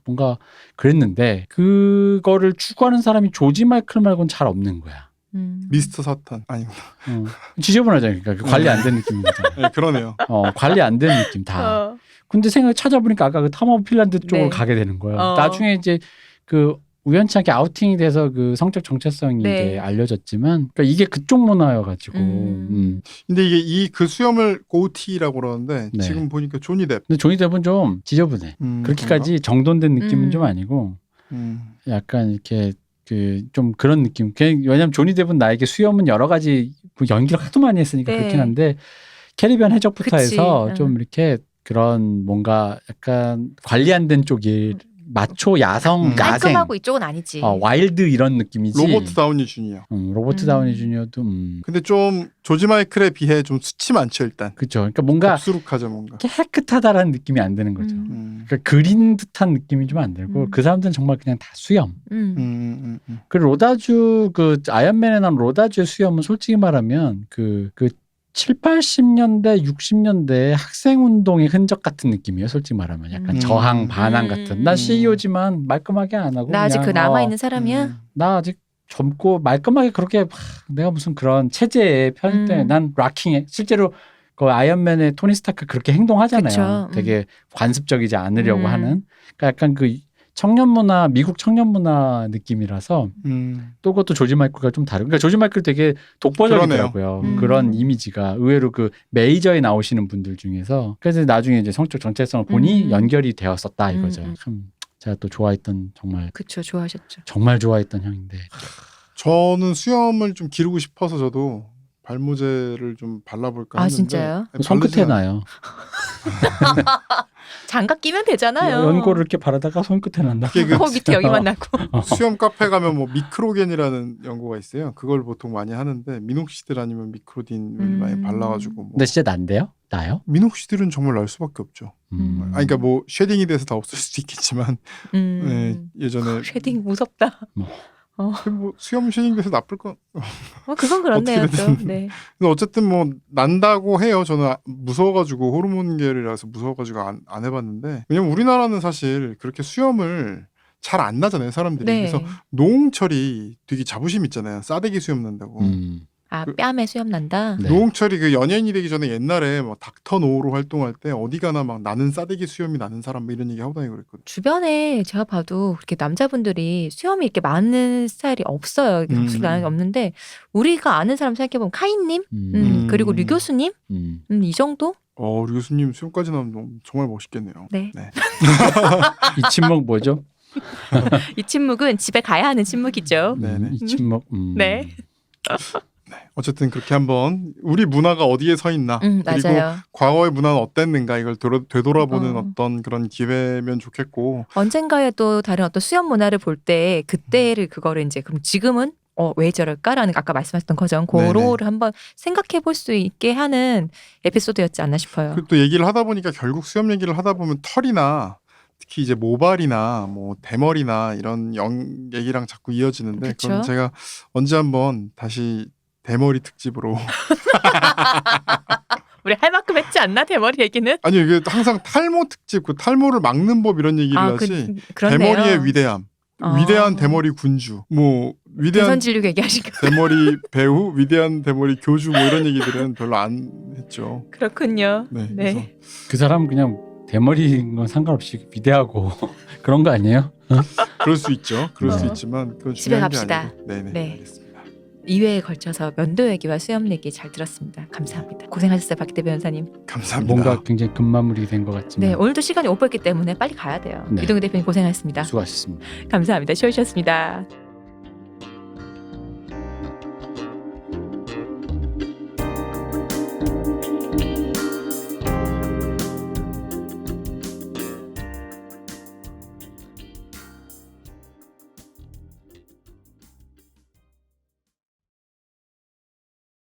뭔가 그랬는데 그거를 추구하는 사람이 조지 마이클 말고는 잘 없는 거야. 미스터 사탄 아니구나. 지저분하잖아요. 그러니까 관리 안 된 느낌인 거잖아. 네, 그러네요. 관리 안 된 느낌 다. 근데 찾아보니까 아까 그 탐 오브 핀란드 쪽으로 가게 되는 거예요. 나중에 이제 그 우연치 않게 아우팅이 돼서 그 성적 정체성이 이제 알려졌지만 그러니까 이게 그쪽 문화여가지고. 근데 이게 그 수염을 고우티라고 그러는데 지금 보니까 조니 뎁. 근데 조니 뎁은 좀 지저분해. 그렇게까지 정돈된 느낌은 좀 아니고 약간 이렇게 좀 그런 느낌. 왜냐면 조니 뎁은 나에게 수염은 여러 가지 연기를 하도 많이 했으니까 그렇긴 한데 캐리비안 해적부터 해서 좀 이렇게 그런 뭔가 약간 관리 안 된 쪽이 마초 야성 야생 깔끔하고 이쪽은 아니지. 와일드 이런 느낌이지. 로버트 다우니 주니어. 로버트 다우니 주니어도. 근데 좀 조지 마이클에 비해 좀 수치 많죠 일단. 그렇죠. 그러니까 뭔가 덥수룩하죠 뭔가. 깨끗하다라는 느낌이 안 드는 거죠. 그러니까 그린 듯한 느낌이 좀 안 들고 그 사람들은 정말 그냥 다 수염. 그리고 로다주 그 아이언맨에 나온 로다주의 수염은 솔직히 말하면 그 7, 80년대, 60년대 학생운동의 흔적 같은 느낌이에요. 솔직히 말하면 약간 저항, 반항 같은. 나 CEO지만 말끔하게 안 하고 나 아직 그냥, 남아있는 사람이야? 나 아직 젊고 말끔하게 그렇게 내가 무슨 그런 체제에 편입돼. 난 락킹해. 실제로 그 아이언맨의 토니 스타크 그렇게 행동하잖아요. 되게 관습적이지 않으려고 하는. 그러니까 약간 그 청년 문화, 미국 청년 문화 느낌이라서 또 그것도 조지 마이클과 좀 다른. 그러니까 조지 마이클 되게 독보적이더라고요. 그런 이미지가 의외로 그 메이저에 나오시는 분들 중에서. 그래서 나중에 이제 성적 정체성을 보니 연결이 되었었다 이거죠. 참 제가 또 좋아했던 정말. 그렇죠, 좋아하셨죠. 정말 좋아했던 형인데. 저는 수염을 좀 기르고 싶어서 저도 발모제를 좀 발라볼까 했는데. 진짜요? 손끝에 나요. 장갑 끼면 되잖아요. 연고를 이렇게 바르다가 손끝에 난다. 코 밑에 여기만 나고. 수염 카페 가면 뭐 미크로겐이라는 연고가 있어요. 그걸 보통 많이 하는데 미녹시딜 아니면 미크로딘을 많이 발라가지고. 뭐. 근데 진짜 난데요? 나요? 미녹시딜은 정말 날 수밖에 없죠. 그러니까 뭐 쉐딩이 돼서 다 없을 수도 있겠지만 예전에 쉐딩 무섭다. 뭐 수염 쉐딩돼서 나쁠 건 그건 그렇네요. 또. 네. 근데 어쨌든 뭐 난다고 해요. 저는 무서워가지고 호르몬계열이라서 무서워가지고 안 해봤는데 왜냐면 우리나라는 사실 그렇게 수염을 잘 안 나잖아요 사람들이. 그래서 노홍철이 되게 자부심 있잖아요. 싸대기 수염 난다고. 뺨에 수염 난다. 네. 노홍철이 그 연예인이 되기 전에 옛날에 뭐 닥터 노우로 활동할 때 어디 가나 막 나는 싸대기 수염이 나는 사람 뭐 이런 얘기 하고 다니고 그랬거든요. 주변에 제가 봐도 그렇게 남자분들이 수염이 이렇게 많은 스타일이 없어요. 없는데 우리가 아는 사람 생각해보면 카이님, 그리고 류 교수님, 이 정도? 류 교수님 수염까지 나오면 정말 멋있겠네요. 네. 이 침묵 뭐죠? 이 침묵은 집에 가야 하는 침묵이죠. 이 침묵. 네. 어쨌든 그렇게 한번 우리 문화가 어디에 서 있나 그리고 맞아요. 과거의 문화는 어땠는가 이걸 되돌아보는 어떤 그런 기회면 좋겠고 언젠가에 또 다른 어떤 수염 문화를 볼 때 그때를 그거를 이제 그럼 지금은 왜 저럴까라는 아까 말씀하셨던 거죠. 그거를 한번 생각해 볼 수 있게 하는 에피소드였지 않나 싶어요. 그리고 또 얘기를 하다 보니까 결국 수염 얘기를 하다 보면 털이나 특히 이제 모발이나 뭐 대머리나 이런 얘기랑 자꾸 이어지는데 그쵸? 그건 제가 언제 한번 다시 대머리 특집으로 우리 할 만큼 했지 않나 대머리 얘기는? 아니 이게 항상 탈모 특집 그 탈모를 막는 법 이런 얘기를 하지 그렇네요. 대머리의 위대함 위대한 대머리 군주 뭐 위대한 대선진류 얘기하신 거. 대머리 배우 위대한 대머리 교주 뭐 이런 얘기들은 별로 안 했죠. 그렇군요. 네. 네. 그래서 그 사람 그냥 대머리인 건 상관없이 위대하고 그런 거 아니에요? 그럴 수 있죠. 그럴 수 어. 있지만 그건 집에 중요한 게 갑시다. 아니고. 네네. 네. 알겠습니다. 2회에 걸쳐서 면도 얘기와 수염 얘기 잘 들었습니다. 감사합니다. 고생하셨어요, 박기대 변호사님. 감사합니다. 뭔가 굉장히 급마무리 된 것 같지만 네, 오늘도 시간이 오버했기 때문에 빨리 가야 돼요. 네. 이동규 대표님 고생하셨습니다. 수고하셨습니다. 감사합니다. 쉬우셨습니다.